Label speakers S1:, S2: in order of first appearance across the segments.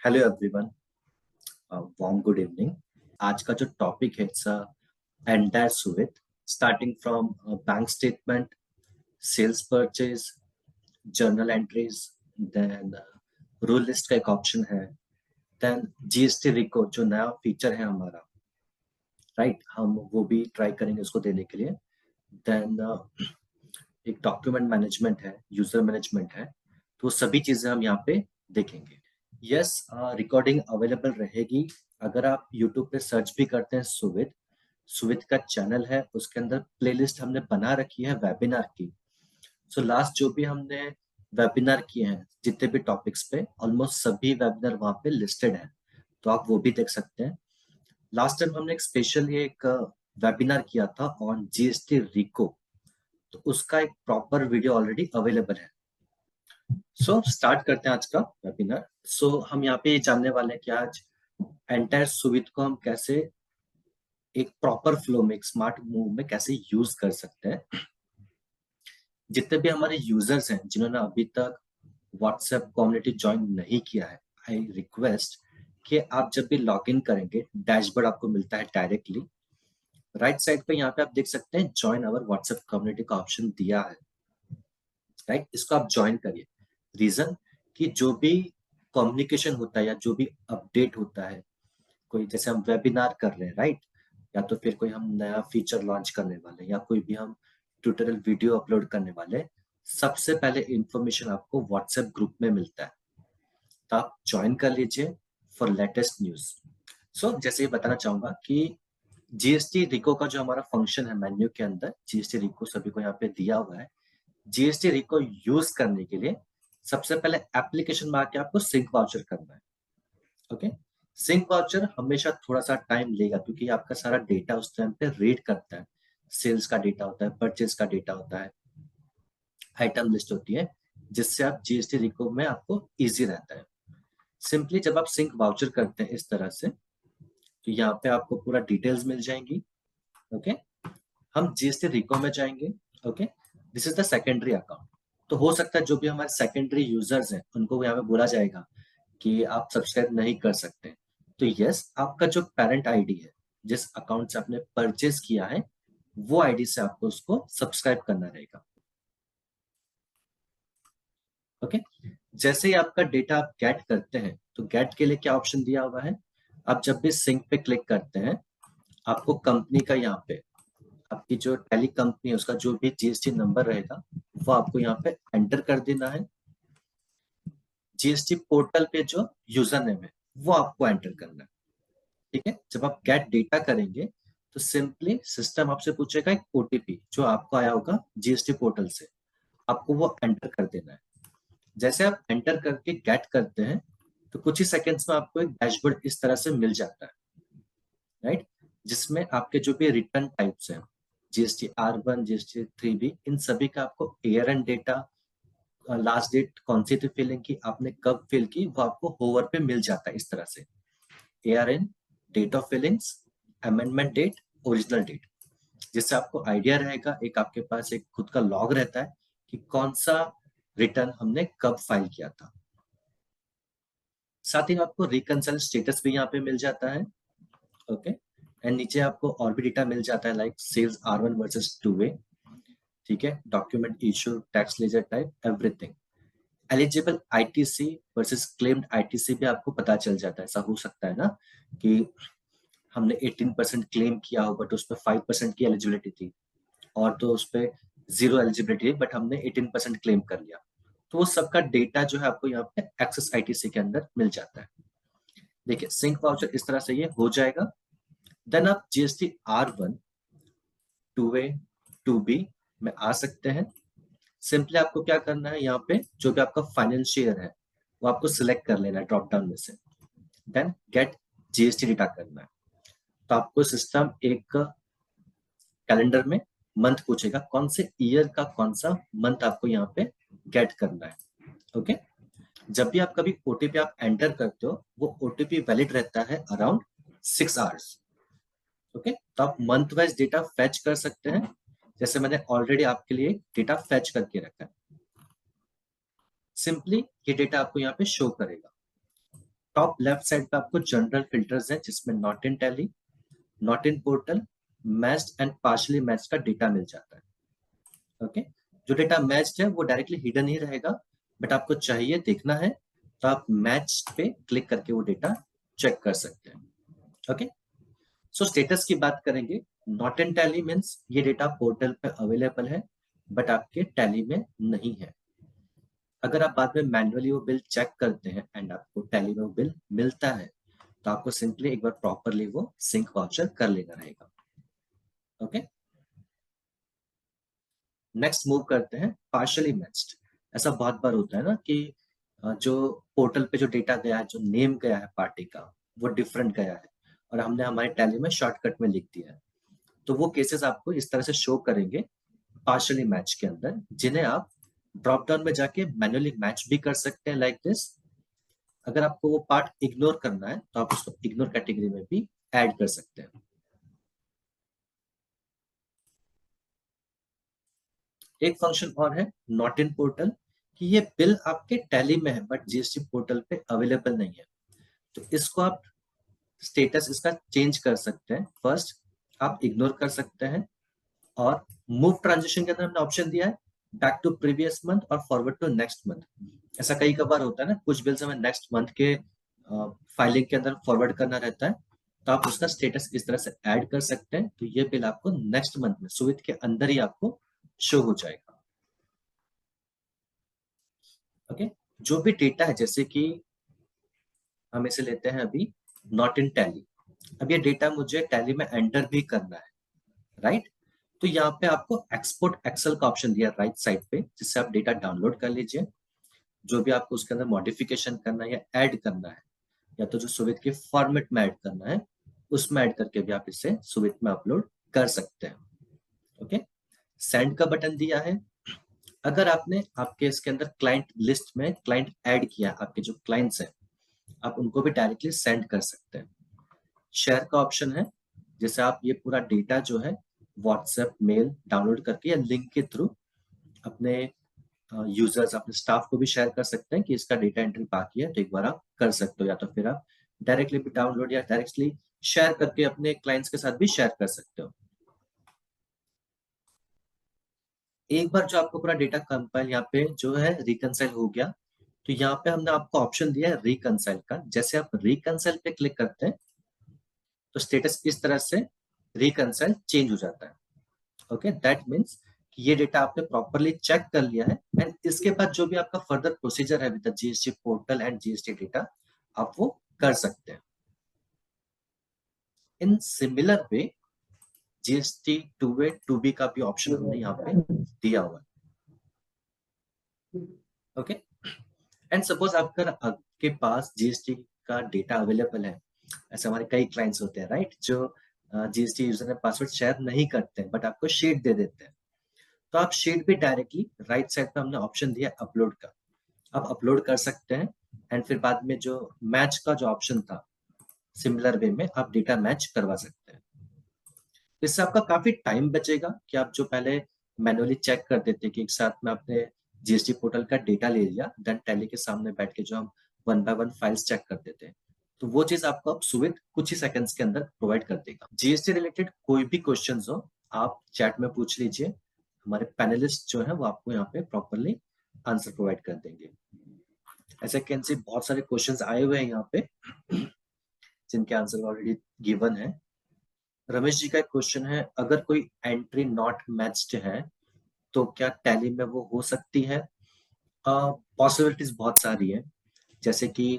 S1: Hello everyone, warm good evening. आज का जो टॉपिक है it's entire Suvit, starting from bank statement, sales purchase, journal entries, then rule list का एक option है, देन जीएसटी रिको जो नया फीचर है हमारा, राइट हम वो भी ट्राई करेंगे उसको देने के लिए। देन एक डॉक्यूमेंट मैनेजमेंट है, यूजर मैनेजमेंट है, तो सभी चीजें हम यहाँ पे देखेंगे। यस, रिकॉर्डिंग अवेलेबल रहेगी। अगर आप यूट्यूब पे सर्च भी करते हैं सुविध, सुविध का चैनल है, उसके अंदर प्लेलिस्ट हमने बना रखी है वेबिनार की। सो लास्ट जो भी हमने वेबिनार किए हैं जितने भी टॉपिक्स पे, ऑलमोस्ट सभी वेबिनार वहाँ पे लिस्टेड है, तो आप वो भी देख सकते हैं। लास्ट टाइम हमने एक स्पेशल एक वेबिनार किया था ऑन जीएसटी रिको, तो उसका एक प्रॉपर वीडियो ऑलरेडी अवेलेबल है। सो स्टार्ट करते हैं आज का वेबिनार। हम यहाँ पे जानने वाले हैं कि आज एंटायर सुविध को हम कैसे एक प्रॉपर फ्लो में, एक स्मार्ट मूव में कैसे यूज कर सकते हैं। जितने भी हमारे यूजर्स हैं जिन्होंने अभी तक व्हाट्सएप कम्युनिटी ज्वाइन नहीं किया है, आई रिक्वेस्ट कि आप जब भी लॉग इन करेंगे, डैशबोर्ड आपको मिलता है डायरेक्टली राइट साइड पे, यहाँ पे आप देख सकते हैं ज्वाइन अवर व्हाट्सएप कम्युनिटी का ऑप्शन दिया है, राइट इसको आप ज्वाइन करिए। रीजन कि जो भी कम्युनिकेशन होता है या जो भी अपडेट होता है, कोई जैसे हम वेबिनार कर रहे हैं राइट, या तो फिर कोई हम नया फीचर लॉन्च करने वाले हैं, या कोई भी हम ट्यूटोरियल वीडियो अपलोड करने वाले हैं, सबसे पहले इंफॉर्मेशन आपको व्हाट्सएप ग्रुप में मिलता है, तो आप ज्वाइन कर लीजिए फॉर लेटेस्ट न्यूज। जैसे ये बताना चाहूंगा कि जीएसटी रिको का जो हमारा फंक्शन है मेन्यू के अंदर, जीएसटी रिको सभी को यहाँ पे दिया हुआ है। जीएसटी रिको यूज करने के लिए सबसे पहले एप्लीकेशन में आके आपको सिंक वाउचर करना है। ओके, सिंक वाउचर हमेशा थोड़ा सा टाइम लेगा क्योंकि आपका सारा डेटा उस टाइम पे रीड करता है। सेल्स का डेटा होता है, परचेज का डेटा होता है, आइटम लिस्ट होती है, जिससे आप जीएसटी रिको में आपको इजी रहता है। सिंपली जब आप सिंक वाउचर करते हैं इस तरह से, तो यहाँ पे आपको पूरा डिटेल्स मिल जाएंगी। ओके, हम जीएसटी रिको में जाएंगे। Okay, this is the secondary account. तो हो सकता है जो भी हमारे सेकेंडरी यूजर्स हैं उनको यहाँ पे बोला जाएगा कि आप सब्सक्राइब नहीं कर सकते। तो यस, आपका जो पेरेंट आईडी है, जिस अकाउंट से आपने परचेज किया है, वो आईडी से आपको उसको सब्सक्राइब करना रहेगा। ओके, जैसे ही आपका डेटा आप गेट करते हैं, तो गेट के लिए क्या ऑप्शन दिया हुआ है, आप जब भी सिंक पे क्लिक करते हैं, आपको कंपनी का यहाँ पे आपकी जो टैली कंपनी है उसका जो भी जीएसटी नंबर रहेगा वो आपको यहाँ पे एंटर कर देना है। जीएसटी पोर्टल पे जो यूजर नेम है वो आपको एंटर करना है। ठीक है, जब आप गेट डेटा करेंगे तो सिंपली सिस्टम आपसे पूछेगा एक ओटीपी जो आपको आया होगा जीएसटी पोर्टल से, आपको वो एंटर कर देना है। जैसे आप एंटर करके गेट करते हैं तो कुछ ही सेकंड्स में आपको एक डैशबोर्ड इस तरह से मिल जाता है, राइट, जिसमें आपके जो भी रिटर्न टाइप्स हैं, जीएसटी R1, जीएसटी 3B, इन सभी का आपको year end data, last date कौन सी थी फिलिंग की, आपने कब फिल की, वो आपको होवर पे मिल जाता है इस तरह से। ARN, date of filings, amendment date, original date, जिससे आपको आइडिया रहेगा, एक आपके पास एक खुद का लॉग रहता है कि कौन सा रिटर्न हमने कब फाइल किया था। साथ ही आपको रिकंसाइल स्टेटस भी यहाँ पे मिल जाता है। ओके, एंड नीचे आपको और भी डेटा मिल जाता है like sales R1 versus 2A, ठीक है, document issue, tax ledger type, everything. Eligible ITC versus claimed ITC भी आपको पता चल जाता है। ऐसा हो सकता है ना कि हमने 18% क्लेम किया हो बट उस पर 5% की एलिजिबिलिटी थी, और तो उस पर 0 एलिजिबिलिटी बट हमने 18% क्लेम कर लिया, तो वो सबका डेटा जो है आपको यहाँ पे एक्सेस आईटीसी के अंदर मिल जाता है। देखिए, सिंक वाउचर इस तरह से ये हो जाएगा। देन आप जीएसटी R1, 2A, 2B में आ सकते हैं। सिंपली आपको क्या करना है, यहाँ पे जो भी आपका फाइनेंशियल है वो आपको सिलेक्ट कर लेना है ड्रॉप डाउन में से, देन गेट जीएसटी डेटा करना है। तो आपको सिस्टम एक कैलेंडर में मंथ पूछेगा, कौन से ईयर का कौन सा मंथ आपको यहाँ पे गेट करना है। ओके, जब भी आप कभी ओटीपी आप एंटर करते हो, वो ओटीपी वैलिड रहता है अराउंड 6 आवर्स। ओके, तो आप मंथ वाइज डेटा फैच कर सकते हैं, जैसे मैंने ऑलरेडी आपके लिए डेटा फैच करके रखा है। सिंपली ये डेटा आपको यहाँ पे शो करेगा। टॉप लेफ्ट साइड पे आपको जनरल फिल्टर्स है जिसमें not in tally, not in portal, matched and partially matched का डेटा मिल जाता है। ओके, जो डेटा मैच्ड है वो डायरेक्टली हिडन ही रहेगा, बट आपको चाहिए देखना है तो आप मैच पे क्लिक करके वो डेटा चेक कर सकते हैं। ओके, सो स्टेटस की बात करेंगे। नॉट इन टैली मीन्स ये डेटा पोर्टल पे अवेलेबल है बट आपके टैली में नहीं है। अगर आप बाद में मैन्युअली वो बिल चेक करते हैं एंड आपको टैली में वो बिल मिलता है तो आपको सिंपली एक बार प्रॉपरली वो सिंक वाउचर कर लेना रहेगा। ओके, नेक्स्ट मूव करते हैं पार्शली मैच्ड। ऐसा बहुत बार होता है ना कि जो पोर्टल पे जो डेटा गया है, जो नेम गया है पार्टी का, वो डिफरेंट गया है और हमने हमारे टैली में शॉर्टकट में लिख दिया है। तो वो केसेस आपको इस तरह से शो करेंगे पार्शली मैच के अंदर, जिन्हें आप ड्रॉप डाउन में जाके मैन्युअली मैच भी कर सकते हैं लाइक दिस। अगर आपको वो पार्ट इग्नोर करना है तो आप उसको इग्नोर कैटेगरी में भी ऐड कर सकते हैं। एक फंक्शन और है नॉट इन पोर्टल, कि ये बिल आपके टैली में है बट जीएसटी पोर्टल पे अवेलेबल नहीं है। तो इसको आप स्टेटस इसका चेंज कर सकते हैं। फर्स्ट आप इग्नोर कर सकते हैं, और मूव ट्रांजिशन के अंदर हमने ऑप्शन दिया है बैक टू प्रीवियस मंथ और फॉरवर्ड टू नेक्स्ट मंथ। ऐसा कई बार होता है ना, कुछ बिल्स हमें नेक्स्ट मंथ के फाइलिंग के अंदर फॉरवर्ड करना रहता है, तो आप उसका स्टेटस इस तरह से ऐड कर सकते हैं, तो ये बिल आपको नेक्स्ट मंथ में सुविध के अंदर ही आपको शो हो जाएगा। ओके, जो भी डेटा है, जैसे कि हम इसे लेते हैं अभी नॉट इन टैली। अब ये डेटा मुझे टैली में एंटर भी करना है, राइट? तो यहाँ पे आपको एक्सपोर्ट एक्सेल का ऑप्शन दिया राइट साइड पे, जिससे आप डेटा डाउनलोड कर लीजिए। जो भी आपको उसके अंदर मॉडिफिकेशन करना है या ऐड करना है, या तो जो सुविध के फॉर्मेट में ऐड करना है उसमें ऐड करके भी आप इसे सुविध में अपलोड कर सकते हैं। ओके, सेंड का बटन दिया है। अगर आपने आपके इसके अंदर क्लाइंट लिस्ट में क्लाइंट ऐड किया, आपके जो क्लाइंट्स हैं आप उनको भी डायरेक्टली सेंड कर सकते हैं। शेयर का ऑप्शन है, जैसे आप ये पूरा डेटा जो है व्हाट्सएप मेल डाउनलोड करके या लिंक के थ्रू अपने यूजर्स, अपने स्टाफ को भी शेयर कर सकते हैं कि इसका डेटा एंट्री बाकी है, तो एक बार आप कर सकते हो, या तो फिर आप डायरेक्टली भी डाउनलोड या डायरेक्टली शेयर करके अपने क्लाइंट्स के साथ भी शेयर कर सकते हो। एक बार जो आपको पूरा डेटा कंपाइल यहाँ पे जो है रिकंसाइल हो गया, तो यहाँ पे हमने आपको ऑप्शन दिया है रिकंसाइल का। जैसे आप रिकंसाइल पे क्लिक करते हैं तो स्टेटस इस तरह से रिकंसाइल चेंज हो जाता है। ओके, दैट मीन्स कि ये डेटा आपने प्रॉपरली चेक कर लिया है, एंड इसके बाद जो भी आपका फर्दर प्रोसीजर है with the GST portal and GST data, आप वो कर सकते हैं। In similar way GST two way two B का भी ऑप्शन हमने यहाँ पे दिया हुआ है। ओके, एंड सपोज आपके पास जीएसटी का डेटा अवेलेबल है, ऐसे हमारे कई क्लाइंट्स होते हैं राइट, जो जीएसटी यूजर ने पासवर्ड शेयर नहीं करते हैं बट आपको शीट दे देते हैं, तो आप शीट भी डायरेक्टली राइट साइड पे हमने ऑप्शन दिया अपलोड का, आप अपलोड कर सकते हैं। एंड फिर बाद में जो मैच का जो ऑप्शन था, सिमिलर वे में आप डेटा मैच करवा सकते हैं। इससे आपका काफी टाइम बचेगा, कि आप जो पहले मैन्युअली चेक करते थे कि एक साथ में आपने जीएसटी पोर्टल का डेटा ले लिया, देन टैली के सामने बैठ के जो हम one by one files check करते थे, तो वो चीज आपको अब सुविध कुछ ही सेकंड्स के अंदर प्रोवाइड कर देगा। जीएसटी रिलेटेड कोई भी क्वेश्चन हो आप चैट में पूछ लीजिए, हमारे पैनलिस्ट जो है वो आपको यहाँ पे प्रॉपरली आंसर प्रोवाइड कर देंगे। ऐसे कैन सी बहुत सारे क्वेश्चंस आए हुए हैं यहाँ पे जिनके आंसर ऑलरेडी गिवन है। रमेश जी का एक क्वेश्चन है, अगर कोई एंट्री नॉट मैच्ड है तो क्या टैली में वो हो सकती है? पॉसिबिलिटीज बहुत सारी है, जैसे कि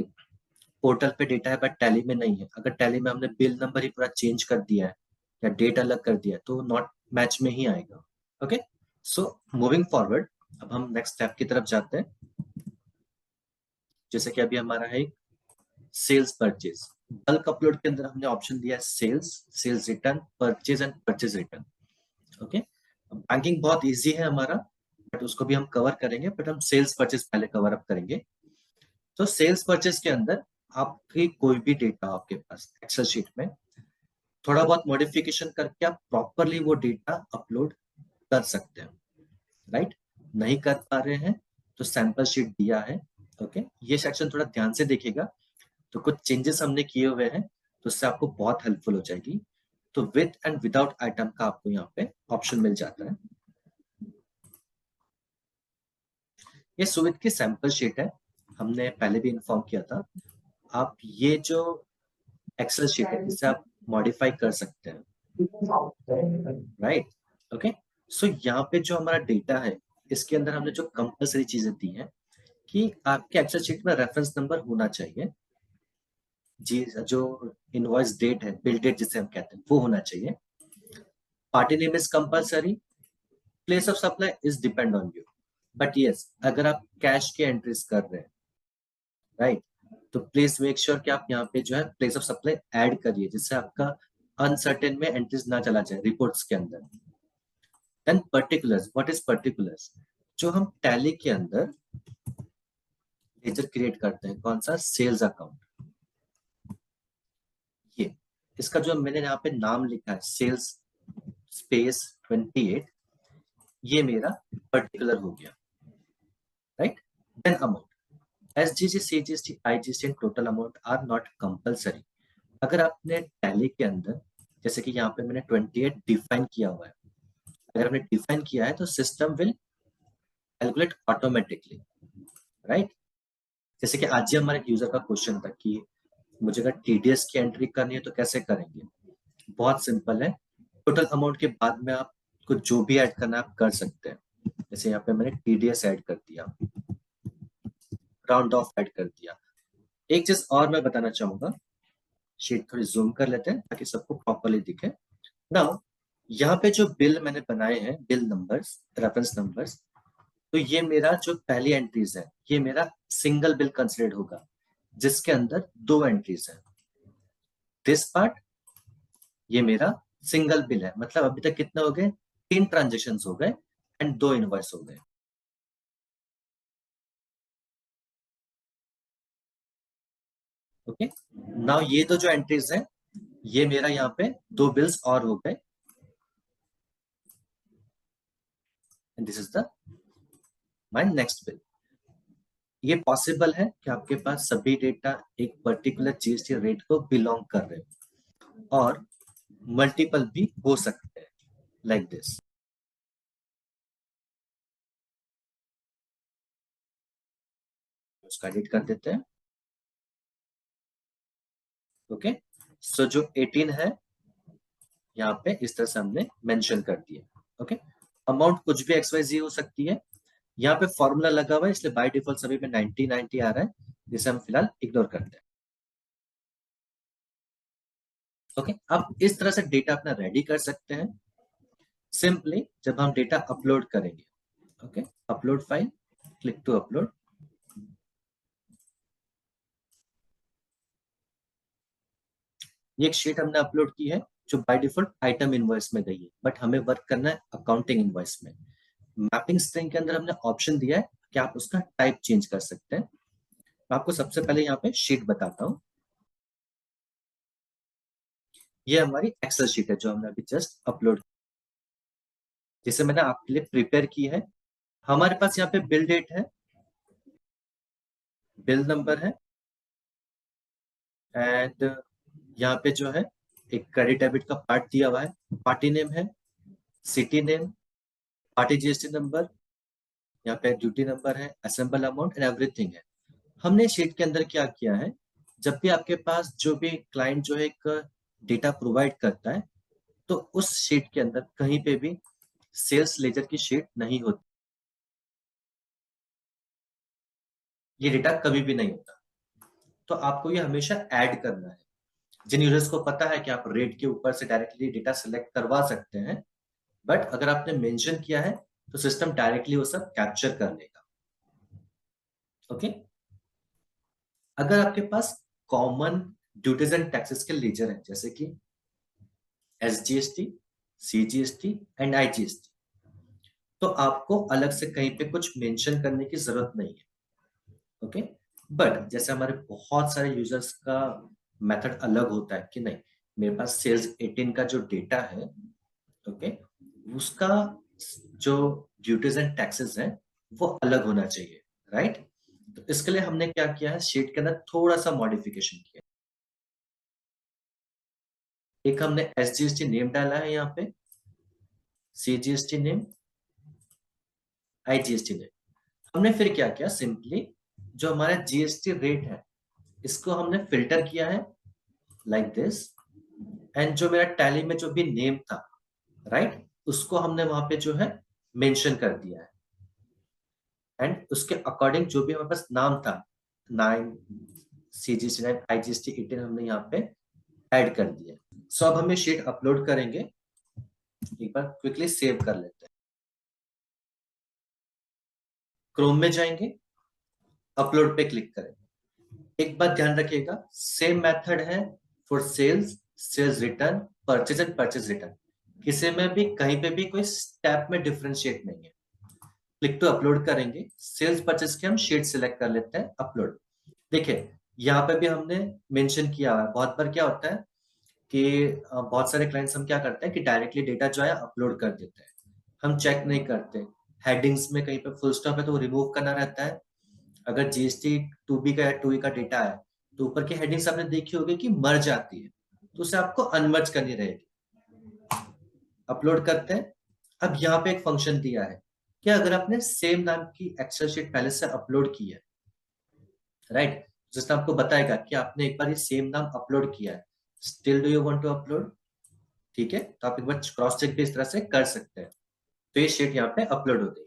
S1: पोर्टल पे डेटा है बट टैली में नहीं है। अगर टैली में हमने बिल नंबर ही पूरा चेंज कर दिया है या डेट अलग कर दिया है तो नॉट मैच में ही आएगा। ओके, सो मूविंग फॉरवर्ड, अब हम नेक्स्ट स्टेप की तरफ जाते हैं। जैसे कि अभी हमारा है सेल्स परचेज। बल्क अपलोड के अंदर हमने ऑप्शन दिया है sales, sales return, purchase and purchase return. Okay, banking बहुत इजी है हमारा, बट उसको भी हम कवर करेंगे, बट हम सेल्स परचेज पहले कवर अप करेंगे। तो सेल्स परचेज के अंदर आपकी कोई भी डेटा आपके पास एक्सेल शीट में थोड़ा बहुत मॉडिफिकेशन करके आप प्रॉपरली वो डेटा अपलोड कर सकते हैं, राइट? नहीं कर पा रहे हैं तो सैंपल शीट दिया है। ओके, ये सेक्शन थोड़ा ध्यान से देखिएगा, तो कुछ चेंजेस हमने किए हुए हैं, तो उससे आपको बहुत हेल्पफुल हो जाएगी। तो विद एंड विदाउट आइटम का आपको यहाँ पे ऑप्शन मिल जाता है। ये सुविध की सैंपल शीट है, हमने पहले भी इन्फॉर्म किया था। आप ये जो एक्सेल शीट है इसे आप मॉडिफाई कर सकते हैं, राइट? ओके, सो यहाँ पे जो हमारा डेटा है इसके अंदर हमने जो कंपल्सरी चीजें दी हैं कि आपके एक्सेल शीट में रेफरेंस नंबर होना चाहिए, जी, जो इनवॉइस डेट है, बिल डेट जिसे हम कहते हैं, वो होना चाहिए। Party name is compulsory, place of supply is depend on you, but yes अगर आप कैश के एंट्रीज कर रहे हैं, राइट, तो प्लीज मेक श्योर कि आप यहाँ पे जो है प्लेस ऑफ सप्लाई ऐड करिए, जिससे आपका अनसर्टेन में एंट्रीज ना चला जाए रिपोर्ट्स के अंदर। Then particulars, what is particulars? जो हम टैली के अंदर लेजर क्रिएट करते हैं, कौन सा? Sales account. ये इसका जो मैंने यहाँ पे नाम लिखा है सेल्स स्पेस 28, ये मेरा पर्टिकुलर हो गया, right? Then amount, SGST, CGST, IGST and total amount are not compulsory. अगर आपने टैली के अंदर, जैसे कि यहाँ पे मैंने 28 डिफाइन किया हुआ है, अगर आपने डिफाइन किया है तो system will calculate automatically, right? जैसे कि आज ही हमारे यूजर का क्वेश्चन था कि मुझे अगर टीडीएस की एंट्री करनी है तो कैसे करेंगे? बहुत सिंपल है, टोटल अमाउंट के बाद में आपको जो भी ऐड करना है आप कर सकते हैं। जैसे यहाँ पे मैंने टीडीएस ऐड कर दिया, राउंड ऑफ ऐड कर दिया। एक चीज और मैं बताना चाहूंगा, शीट थोड़ी जूम कर लेते हैं ताकि सबको प्रॉपरली दिखे। नाउ यहाँ पे जो बिल मैंने बनाए हैं, बिल नंबर्स, रेफरेंस नंबर्स, तो ये मेरा जो पहली एंट्रीज है ये मेरा सिंगल बिल कंसिडर्ड होगा, जिसके अंदर 2 एंट्रीज है। दिस पार्ट ये मेरा सिंगल बिल है, मतलब अभी तक कितने हो गए? 3 ट्रांजेक्शन हो गए एंड 2 इनवॉइस हो गए। ओके, नाउ ये तो जो एंट्रीज है ये मेरा यहाँ पे 2 बिल्स और हो गए, and this is the my next bill. ये पॉसिबल है कि आपके पास सभी डेटा एक पर्टिकुलर जीएसटी रेट को बिलोंग कर रहे हो और मल्टीपल भी हो सकते हैं, लाइक दिस। उसका एडिट कर देते हैं। ओके, सो जो 18 है यहाँ पे इस तरह से हमने मेंशन कर दिया। ओके, अमाउंट कुछ भी एक्सवाइज हो सकती है, यहाँ पे फॉर्मूला लगा हुआ है इसलिए बाय डिफॉल्ट सभी में 90 90 आ रहा है, जिसे हम फिलहाल इग्नोर करते हैं। ओके, अब इस तरह से डेटा अपना रेडी कर सकते हैं सिंपली जब हम डेटा अपलोड करेंगे। Okay, upload file, click to upload. ये एक शीट हमने अपलोड की है जो बाय डिफॉल्ट आइटम इनवॉइस में गई है, बट हमें वर्क करना है अकाउंटिंग इनवॉइस में। मैपिंग स्ट्रिंग के अंदर हमने ऑप्शन दिया है कि आप उसका टाइप चेंज कर सकते हैं। मैं आपको सबसे पहले यहाँ पे शीट बताता हूँ। ये हमारी एक्सेल शीट है जो हमने अभी जस्ट अपलोड, जिसे मैंने आपके लिए प्रिपेयर की है। हमारे पास यहाँ पे बिल डेट है, बिल नंबर है, एंड यहाँ पे जो है एक क्रेडिट डेबिट का पार्ट दिया हुआ है, पार्टी नेम है, city name, party GST number, यहाँ पे ड्यूटी नंबर है, असेंबल अमाउंट एंड एवरीथिंग है। हमने शीट के अंदर क्या किया है, जब भी आपके पास जो भी क्लाइंट जो है एक डेटा प्रोवाइड करता है, तो उस शीट के अंदर कहीं पे भी सेल्स लेजर की शीट नहीं होती, ये डेटा कभी भी नहीं होता। तो आपको ये हमेशा ऐड करना है। जिन यूजर्स को पता है कि आप रेट के ऊपर से डायरेक्टली डेटा सिलेक्ट करवा सकते हैं, बट अगर आपने मेंशन किया है तो सिस्टम डायरेक्टली वो सब कैप्चर कर लेगा। ओके, अगर आपके पास कॉमन ड्यूटीज एंड टैक्सेस के लेजर है, जैसे कि एसजीएसटी, सीजीएसटी एंड आईजीएसटी, तो आपको अलग से कहीं पे कुछ मेंशन करने की जरूरत नहीं है। ओके, बट जैसे हमारे बहुत सारे यूजर्स का मेथड अलग होता है कि नहीं, मेरे पास सेल्स 18 का जो डेटा है, ओके, उसका जो ड्यूटीज एंड टैक्सेस है वो अलग होना चाहिए, राइट? तो इसके लिए हमने क्या किया है, शीट के अंदर थोड़ा सा मॉडिफिकेशन किया। एक हमने SGST नेम डाला है यहाँ पे, CGST नेम, IGST नेम। हमने फिर क्या किया, सिंपली जो हमारा GST रेट है इसको हमने फिल्टर किया है लाइक दिस, एंड जो मेरा टैली में जो भी नेम था, राइट, उसको हमने वहां पे जो है मेंशन कर दिया है, एंड उसके अकॉर्डिंग जो भी हमारे पास नाम था 9, CGST 9, IGST 18 हमने यहाँ पे ऐड कर दिया। सो अब हम ये शीट अपलोड करेंगे, एक बार क्विकली सेव कर लेते हैं। क्रोम में जाएंगे, अपलोड पे क्लिक करेंगे। एक बात ध्यान रखिएगा, सेम मेथड है for sales, sales return, purchase and purchase return. किसी में भी कहीं पे भी कोई स्टेप में डिफरेंशिएट नहीं है। क्लिक टू अपलोड करेंगे, सेल्स परचेज के हम शीट सिलेक्ट कर लेते हैं, अपलोड। देखिए यहाँ पे भी हमने मेंशन किया हुआ है। बहुत बार क्या होता है कि बहुत सारे क्लाइंट्स हम क्या करते हैं कि डायरेक्टली डेटा जो है अपलोड कर देते हैं, हम चेक नहीं करते। हेडिंग्स में कहीं पे फुल स्टॉप है तो वो रिमूव करना रहता है। अगर GST 2B का या 2E का डेटा है तो ऊपर की हेडिंग्स आपने देखी होगी कि मर्ज आती है, तो उसे आपको अनमर्ज करनी रहेगी। अपलोड करते हैं। अब यहाँ पे एक फंक्शन दिया है कि अगर आपने सेम नाम की एक्सेल शीट पहले से अपलोड की है, राइट, जिसने आपको बताएगा कि आपने एक बार ये सेम नाम अपलोड किया है, still do you want to upload, ठीक है, तो आप एक बार क्रॉस चेक भी इस तरह से कर सकते हैं। तो ये शीट यहाँ पे अपलोड हो गई।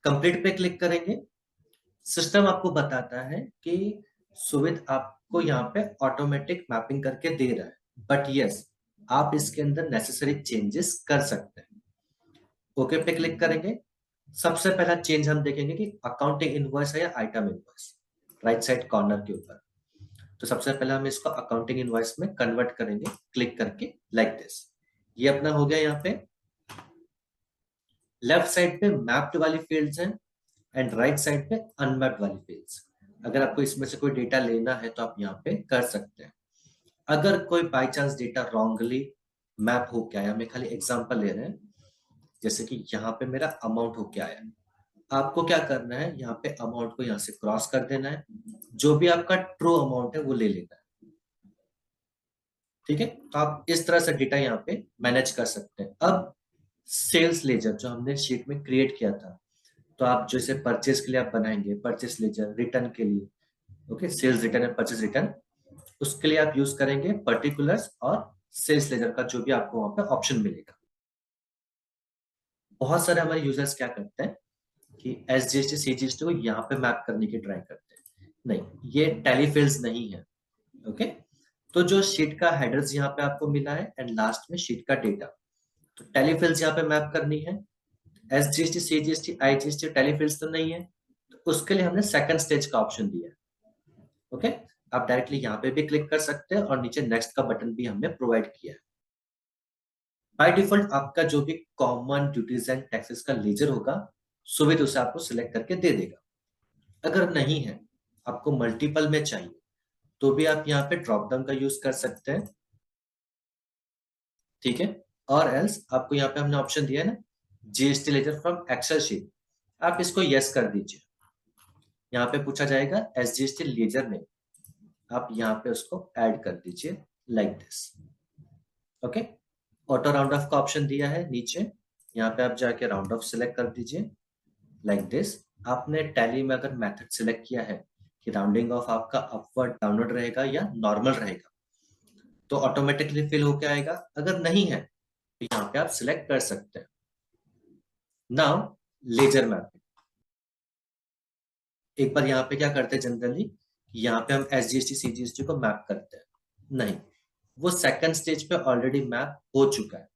S1: कंप्लीट पे क्लिक करेंगे, सिस्टम आपको बताता है कि सुविध आपको यहाँ पे ऑटोमेटिक मैपिंग करके दे रहा है, बट यस आप इसके अंदर नेसेसरी चेंजेस कर सकते हैं। ओके पे क्लिक करेंगे। सबसे पहला चेंज हम देखेंगे कि अकाउंटिंग इनवॉइस है या item invoice, right side corner के ऊपर। तो सबसे पहले हम इसको अकाउंटिंग इनवॉइस में कन्वर्ट करेंगे क्लिक करके लाइक दिस। ये अपना हो गया। यहाँ पे लेफ्ट साइड पे मैप्ड वाली फील्ड्स हैं एंड राइट साइड पे अनमैप्ड वाली फील्ड्स। अगर आपको इसमें से कोई डेटा लेना है तो आप यहाँ पे कर सकते हैं। अगर कोई by chance data wrongly map हो के आया, हमें खाली एग्जांपल ले रहे हैं, जैसे कि यहाँ पे मेरा अमाउंट हो के आया, आपको क्या करना है, यहाँ पे अमाउंट को यहाँ से क्रॉस कर देना है, जो भी आपका ट्रू अमाउंट है वो ले लेना है। ठीक है, तो आप इस तरह से डेटा यहाँ पे मैनेज कर सकते हैं। अब सेल्स लेजर जो हमने शीट में क्रिएट किया था, तो आप जैसे परचेज के लिए आप बनाएंगे परचेज लेजर, रिटर्न के लिए, okay, sales return and purchase return, उसके लिए आप यूज करेंगे पर्टिकुलर्स और सेल्स लेजर का जो भी आपको वहां पे ऑप्शन मिलेगा। बहुत सारे हमारे यूजर्स क्या करते हैं कि SGST CGST को यहाँ पे मैप करने की ट्राई करते हैं। नहीं, ये टेलीफिल्स नहीं है। ओके, तो जो शीट का हेडर्स यहाँ पे आपको मिला है एंड लास्ट में शीट का डेटा, तो टेलीफिल्स यहाँ पे मैप करनी है। SGST CGST IGST टेलीफिल्स तो नहीं है, तो उसके लिए हमने सेकंड स्टेज का ऑप्शन दिया है। ओके, आप डायरेक्टली यहाँ पे भी क्लिक कर सकते हैं और नीचे नेक्स्ट का बटन भी हमने प्रोवाइड किया है। बाय डिफॉल्ट आपका जो भी कॉमन ड्यूटीज एंड टैक्सेस का लेजर होगा, सुविध उसे आपको सिलेक्ट करके दे देगा। अगर नहीं है, आपको मल्टीपल में चाहिए, तो भी आप यहाँ पे ड्रॉप डाउन का यूज कर सकते हैं। ठीक है, और एल्स आपको यहाँ पे हमने ऑप्शन दिया है ना, GST ledger from Excel sheet, आप इसको यस कर दीजिए। यहाँ पे पूछा जाएगा SGST लेजर में, आप यहाँ पे उसको ऐड कर दीजिए like this. Okay, auto round of का ऑप्शन दिया है नीचे, यहाँ पे आप जाके राउंड ऑफ सिलेक्ट कर दीजिए लाइक दिस। आपने टैली में अगर मेथड सिलेक्ट किया है कि राउंडिंग ऑफ आपका अपवर्ड डाउनवर्ड रहेगा या नॉर्मल रहेगा, तो ऑटोमेटिकली फिल होके आएगा। अगर नहीं है तो यहाँ पे आप सिलेक्ट कर सकते हैं। नाउ लेजर मैपिंग, एक बार यहाँ पे क्या करते हैं जनरली, यहाँ पे हम SGST CGST को मैप करते हैं, नहीं, वो सेकंड स्टेज पे ऑलरेडी मैप हो चुका है,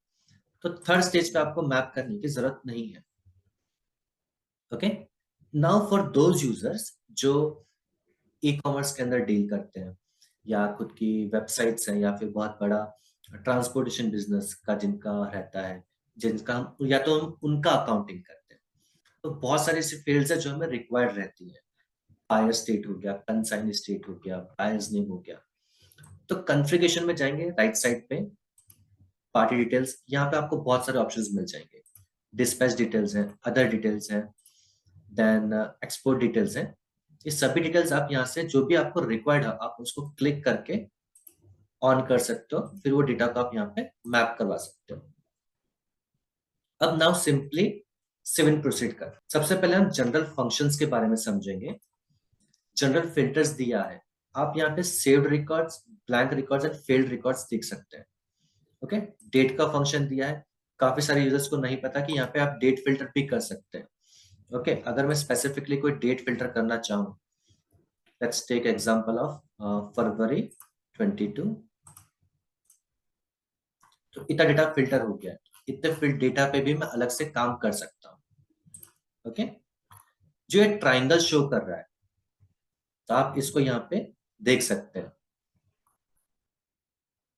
S1: तो थर्ड स्टेज पे आपको मैप करने की जरूरत नहीं है। Okay, now for those users जो ई कॉमर्स के अंदर डील करते हैं या खुद की वेबसाइट्स हैं या फिर बहुत बड़ा ट्रांसपोर्टेशन बिजनेस का जिनका रहता है, जिनका हम या तो हम उनका अकाउंटिंग करते हैं, तो बहुत सारी ऐसी फील्ड्स है जो हमें रिक्वायर्ड रहती है। बायर स्टेट हो गया, कंसाइन स्टेट हो गया, बायर्स नेम हो गया। तो कॉन्फ़िगरेशन में जाएंगे राइट साइड पे, पार्टी डिटेल्स, यहाँ पे आपको बहुत सारे ऑप्शंस मिल जाएंगे। डिस्पैच डिटेल्स हैं, अदर डिटेल्स हैं, देन एक्सपोर्ट डिटेल्स हैं। ये सभी डिटेल्स आप यहाँ से जो भी आपको रिक्वायर्ड है आप उसको क्लिक करके ऑन कर सकते हो, फिर वो डेटा को आप यहाँ पे मैप करवा सकते हो। अब नाउ सिंपली सेवन प्रोसीड कर, सबसे पहले हम जनरल फंक्शंस के बारे में समझेंगे। जनरल फिल्टर्स दिया है, आप यहाँ पे saved records, blank records and failed records देख सकते हैं। ओके, डेट का फंक्शन दिया है, काफी सारे यूजर्स को नहीं पता कि यहाँ पे आप डेट फिल्टर भी कर सकते हैं। ओके, अगर मैं स्पेसिफिकली कोई डेट फिल्टर करना चाहूँ, let's take example of February 22, तो इतना डेटा फिल्टर हो गया है। इतने फिल्ड डेटा पे भी मैं अलग से काम कर सकता हूँ। ओके, जो ये ट्राइंगल शो कर रहा है, तो आप इसको यहाँ पे देख सकते हैं।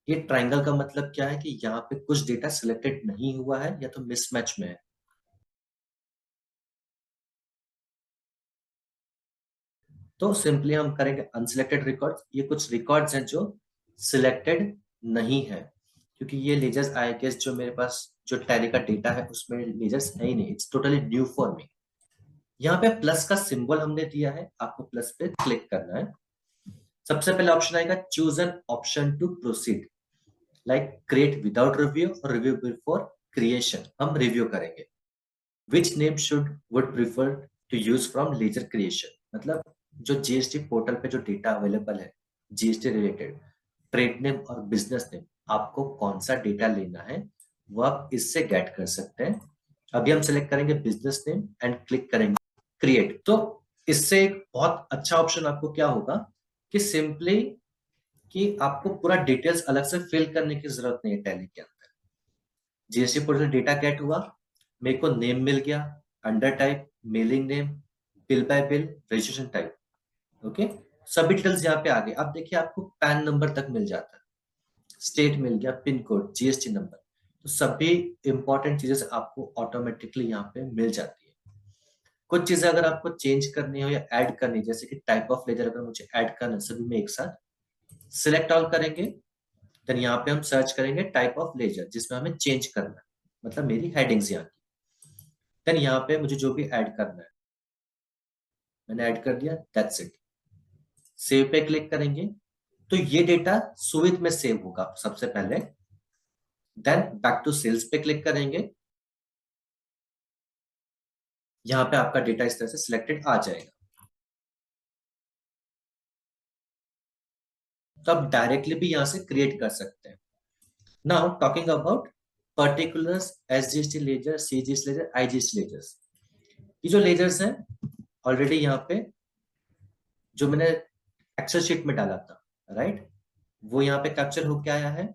S1: ये ट्राइंगल का मतलब क्या है कि यहाँ पे कुछ डेटा सिलेक्टेड नहीं हुआ है या तो मिसमैच में है। तो सिंपली हम करेंगे अनसिलेक्टेड रिकॉर्ड्स। ये कुछ रिकॉर्ड्स हैं जो सिलेक्टेड नहीं है, क्योंकि ये लेजर्स आई गेस जो मेरे पास जो टैली का डेटा है उसमें लेजर्स है ही नहीं, it's totally new for me. यहाँ पे प्लस का सिंबल हमने दिया है, आपको प्लस पे क्लिक करना है। सबसे पहले ऑप्शन आएगा choose an option to proceed, like create without review और रिव्यू बिफोर क्रिएशन। हम रिव्यू करेंगे। Which name should would prefer to use from ledger creation, मतलब जो जीएसटी पोर्टल पे जो डेटा अवेलेबल है जीएसटी रिलेटेड, ट्रेड नेम और business name, आपको कौन सा डेटा लेना है वो आप इससे गेट कर सकते हैं। अभी हम सेलेक्ट करेंगे बिजनेस नेम एंड क्लिक करेंगे क्रिएट। तो इससे एक बहुत अच्छा ऑप्शन आपको क्या होगा कि सिंपली कि आपको पूरा डिटेल्स अलग से फिल करने की जरूरत नहीं है। टैली के अंदर जीएसटी पोर्टल डेटा गेट हुआ, मेरे को नेम मिल गया, under type mailing name, bill bye bill, registration type. Okay, सभी डिटेल्स यहाँ पे आ गए। अब देखिए आपको पैन नंबर तक मिल जाता है, स्टेट मिल गया, पिन कोड, जीएसटी नंबर, तो सभी इंपॉर्टेंट चीजें आपको ऑटोमेटिकली यहाँ पे मिल जाती है। कुछ चीजें अगर आपको चेंज करनी हो या ऐड करनी, जैसे कि टाइप ऑफ लेजर अगर मुझे ऐड करना है सभी में एक साथ, सिलेक्ट ऑल करेंगे, देन यहाँ पे हम सर्च करेंगे टाइप ऑफ लेजर जिसमें हमें चेंज करना है, मतलब मेरी हेडिंग्स यहाँ की। देन यहाँ पे मुझे जो भी ऐड करना है मैंने ऐड कर दिया, दैट्स इट। सेव पे क्लिक करेंगे तो ये डेटा सुविध में सेव होगा सबसे पहले। देन बैक टू सेल्स पे क्लिक करेंगे, यहाँ पे आपका डेटा इस तरह से सिलेक्टेड आ जाएगा। तो आप डायरेक्टली भी यहाँ से क्रिएट कर सकते हैं। Now talking about particulars, SGST ledger, CGST ledger, IGST ledgers. ये जो लेजर्स हैं ऑलरेडी यहाँ पे जो मैंने एक्सेल शीट में डाला था, राइट, वो यहाँ पे कैप्चर होके आया है।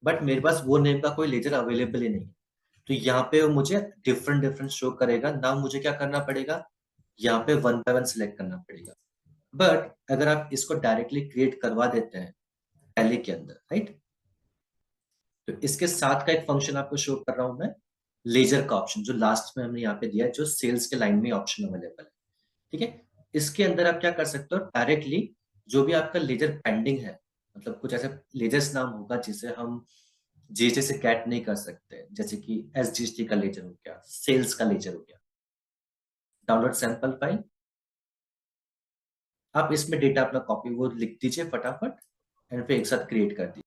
S1: बट मेरे पास वो नेम का कोई लेजर अवेलेबल ही नहीं, तो यहाँ पे वो मुझे डिफरेंट डिफरेंट शो करेगा। नाउ मुझे क्या करना पड़ेगा, यहाँ पे वन बाय वन सिलेक्ट करना पड़ेगा। बट अगर आप इसको डायरेक्टली क्रिएट करवा देते हैं टैली के अंदर, राइट, तो इसके साथ का एक फंक्शन आपको शो कर रहा हूं मैं, लेजर का ऑप्शन जो लास्ट में हमने यहाँ पे दिया है, जो सेल्स के लाइन में ऑप्शन अवेलेबल है। ठीक है, इसके अंदर आप क्या कर सकते हो, डायरेक्टली जो भी आपका लेजर पेंडिंग है, मतलब कुछ ऐसा लेजर्स नाम होगा जिसे हम जीएसटी से कैट नहीं कर सकते, जैसे कि एसजीएसटी का लेजर हो गया, सेल्स का लेजर हो गया, डाउनलोड सैंपल फाइल, आप इसमें डेटा अपना कॉपी वो लिख दीजिए फटाफट एंड फिर एक साथ क्रिएट कर दीजिए।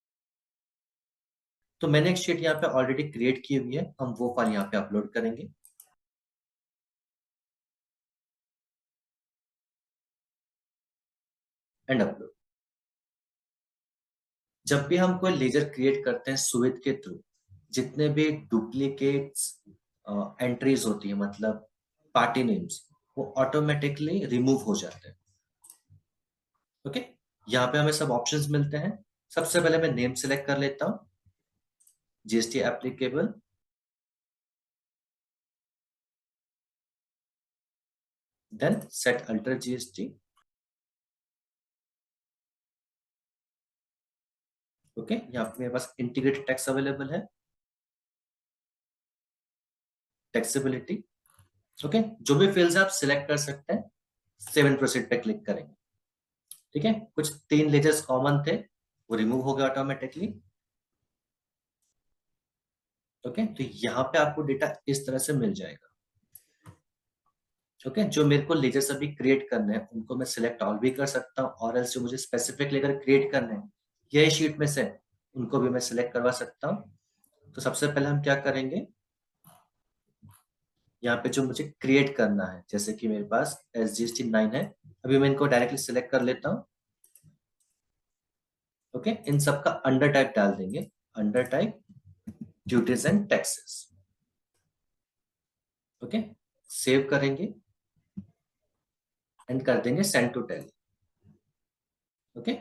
S1: तो मैंने एक शीट यहाँ पे ऑलरेडी क्रिएट की हुई है, हम वो फाइल यहाँ पे अपलोड करेंगे एंड अपलोड। जब भी हम कोई लेजर क्रिएट करते हैं सुविध के थ्रू, जितने भी डुप्लीकेट्स एंट्रीज होती है, मतलब पार्टी नेम्स, वो ऑटोमेटिकली रिमूव हो जाते हैं। ओके, यहाँ पे हमें सब ऑप्शंस मिलते हैं। सबसे पहले मैं नेम सेलेक्ट कर लेता हूँ, GST applicable, then set alter GST. Okay, यहाँ पे मेरे पास इंटीग्रेटेड टैक्स अवेलेबल है, टैक्सेबिलिटी। ओके, जो भी फील्ड्स आप सिलेक्ट कर सकते हैं, सेव एंड प्रोसीड पे क्लिक करेंगे। ठीक है, कुछ तीन लेजर्स कॉमन थे वो रिमूव हो गए ऑटोमेटिकली। ओके, तो यहाँ पे आपको डेटा इस तरह से मिल जाएगा। ओके, जो मेरे को लेजर्स अभी क्रिएट करने हैं उनको मैं सिलेक्ट ऑल भी कर सकता हूँ, और एल्स जो मुझे स्पेसिफिक लेकर क्रिएट करने हैं यही शीट में से, उनको भी मैं सिलेक्ट करवा सकता हूँ। तो सबसे पहले हम क्या करेंगे, यहाँ पे जो मुझे क्रिएट करना है, जैसे कि मेरे पास SGST 9 है, अभी मैं इनको डायरेक्टली सिलेक्ट कर लेता हूँ। ओके, इन सबका अंडर टाइप डाल देंगे, under type duties and taxes. Okay, save करेंगे एंड कर देंगे सेंड टू टैली। ओके,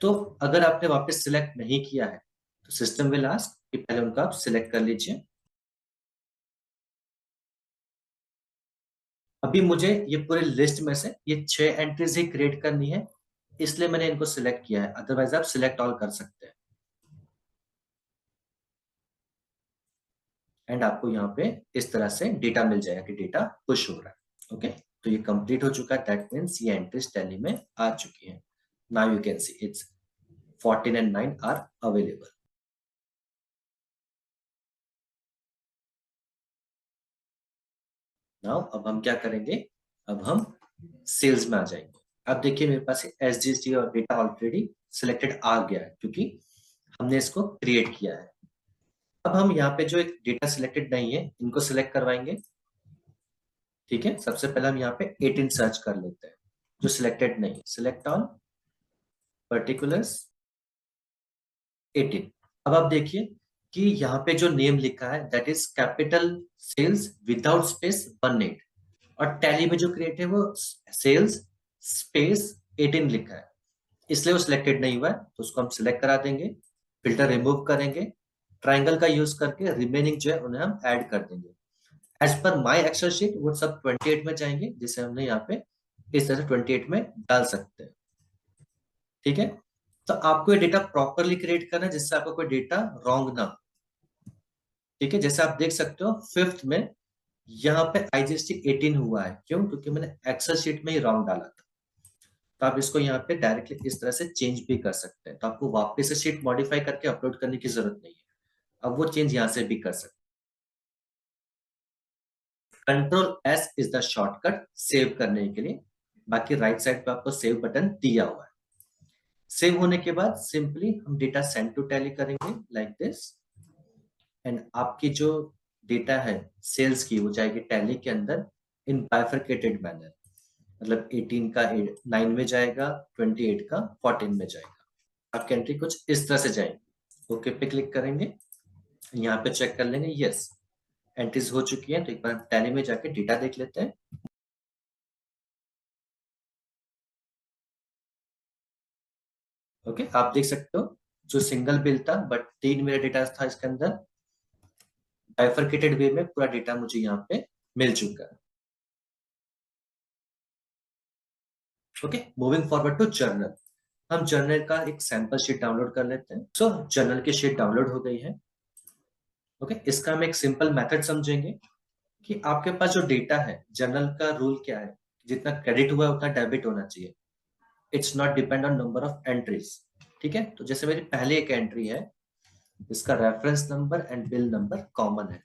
S1: तो अगर आपने वापस सिलेक्ट नहीं किया है तो सिस्टम विल आस्क कि पहले उनको आप सिलेक्ट कर लीजिए। अभी मुझे ये पूरे लिस्ट में से ये 6 एंट्रीज ही क्रिएट करनी है, इसलिए मैंने इनको सिलेक्ट किया है, अदरवाइज आप सिलेक्ट ऑल कर सकते हैं। एंड आपको यहाँ पे इस तरह से डेटा मिल जाएगा कि डेटा पुश हो रहा है। ओके, तो ये कंप्लीट हो चुका है, दैट मीन्स ये एंट्रीज टैली में आ चुकी है। Now you can see it's 14 and 9 are available. Now अब हम क्या करेंगे, अब हम सेल्स में आ जाएंगे। अब देखिए मेरे पास SGST और डेटा ऑलरेडी सिलेक्टेड आ गया है क्योंकि हमने इसको क्रिएट किया है। अब हम यहाँ पे जो एक डेटा सिलेक्टेड नहीं है इनको सिलेक्ट करवाएंगे। ठीक है, सबसे पहले हम यहाँ पे 18 सर्च कर लेते हैं, जो सिलेक्टेड नहीं है, सिलेक्ट ऑल पर्टिकुलर्स 18। अब आप देखिए कि यहाँ पे जो नेम लिखा है that is capital sales without space 18, और टैली में जो क्रिएट है वो सेल्स स्पेस 18 लिखा है, इसलिए वो सिलेक्टेड नहीं हुआ है, तो उसको हम सिलेक्ट करा देंगे, फिल्टर रिमूव करेंगे, ट्राइंगल का यूज करके रिमेनिंग जो है उन्हें हम ऐड कर देंगे। एज पर माई एक्सेल शीट वो सब 28 में जाएंगे, जिसे हमने यहाँ पे इस तरह से 28 में डाल सकते हैं। ठीक है, तो आपको ये डेटा प्रॉपरली क्रिएट करना है जिससे आपका कोई डेटा रॉन्ग ना हो। ठीक है, जैसे आप देख सकते हो फिफ्थ में यहाँ पे IGST 18 हुआ है, क्यों? क्योंकि मैंने एक्सेल शीट में ही रॉन्ग डाला था। तो आप इसको यहाँ पे डायरेक्टली इस तरह से चेंज भी कर सकते हैं, तो आपको वापस से शीट मॉडिफाई करके अपलोड करने की जरूरत नहीं है, अब वो चेंज यहाँ से भी कर सकते हैं। Ctrl+S is the shortcut save करने के लिए, बाकी राइट साइड पे आपको सेव बटन दिया हुआ है। सेव होने के बाद सिंपली हम डेटा सेंड टू टैली करेंगे लाइक दिस, एंड आपकी जो डेटा है सेल्स की वो जाएगी टैली के अंदर इन बाइफरकेटेड मैनर, मतलब 18 का 9 में जाएगा, 28 का 14 में जाएगा। आपकी एंट्री कुछ इस तरह से जाएगी। ओके पे क्लिक करेंगे, यहाँ पे चेक कर लेंगे, यस एंट्रीज हो चुकी है। तो एक बार टैली में जाके डेटा देख लेते हैं। ओके, आप देख सकते हो जो सिंगल बिल था बट 3 मेरा डेटा था इसके अंदर, बाइफरकेटेड वे में पूरा डेटा मुझे यहाँ पे मिल चुका है। Okay, moving forward to journal, हम जर्नल का एक सैंपल शीट डाउनलोड कर लेते हैं। सो जर्नल की शीट डाउनलोड हो गई है। ओके, इसका हम एक सिंपल मेथड समझेंगे कि आपके पास जो डेटा है, जर्नल का रूल क्या है, जितना क्रेडिट हुआ है उतना डेबिट होना चाहिए। It's not depend on number of entries. ठीक है, तो जैसे मेरी पहली एक एंट्री है, इसका reference number and bill number common है।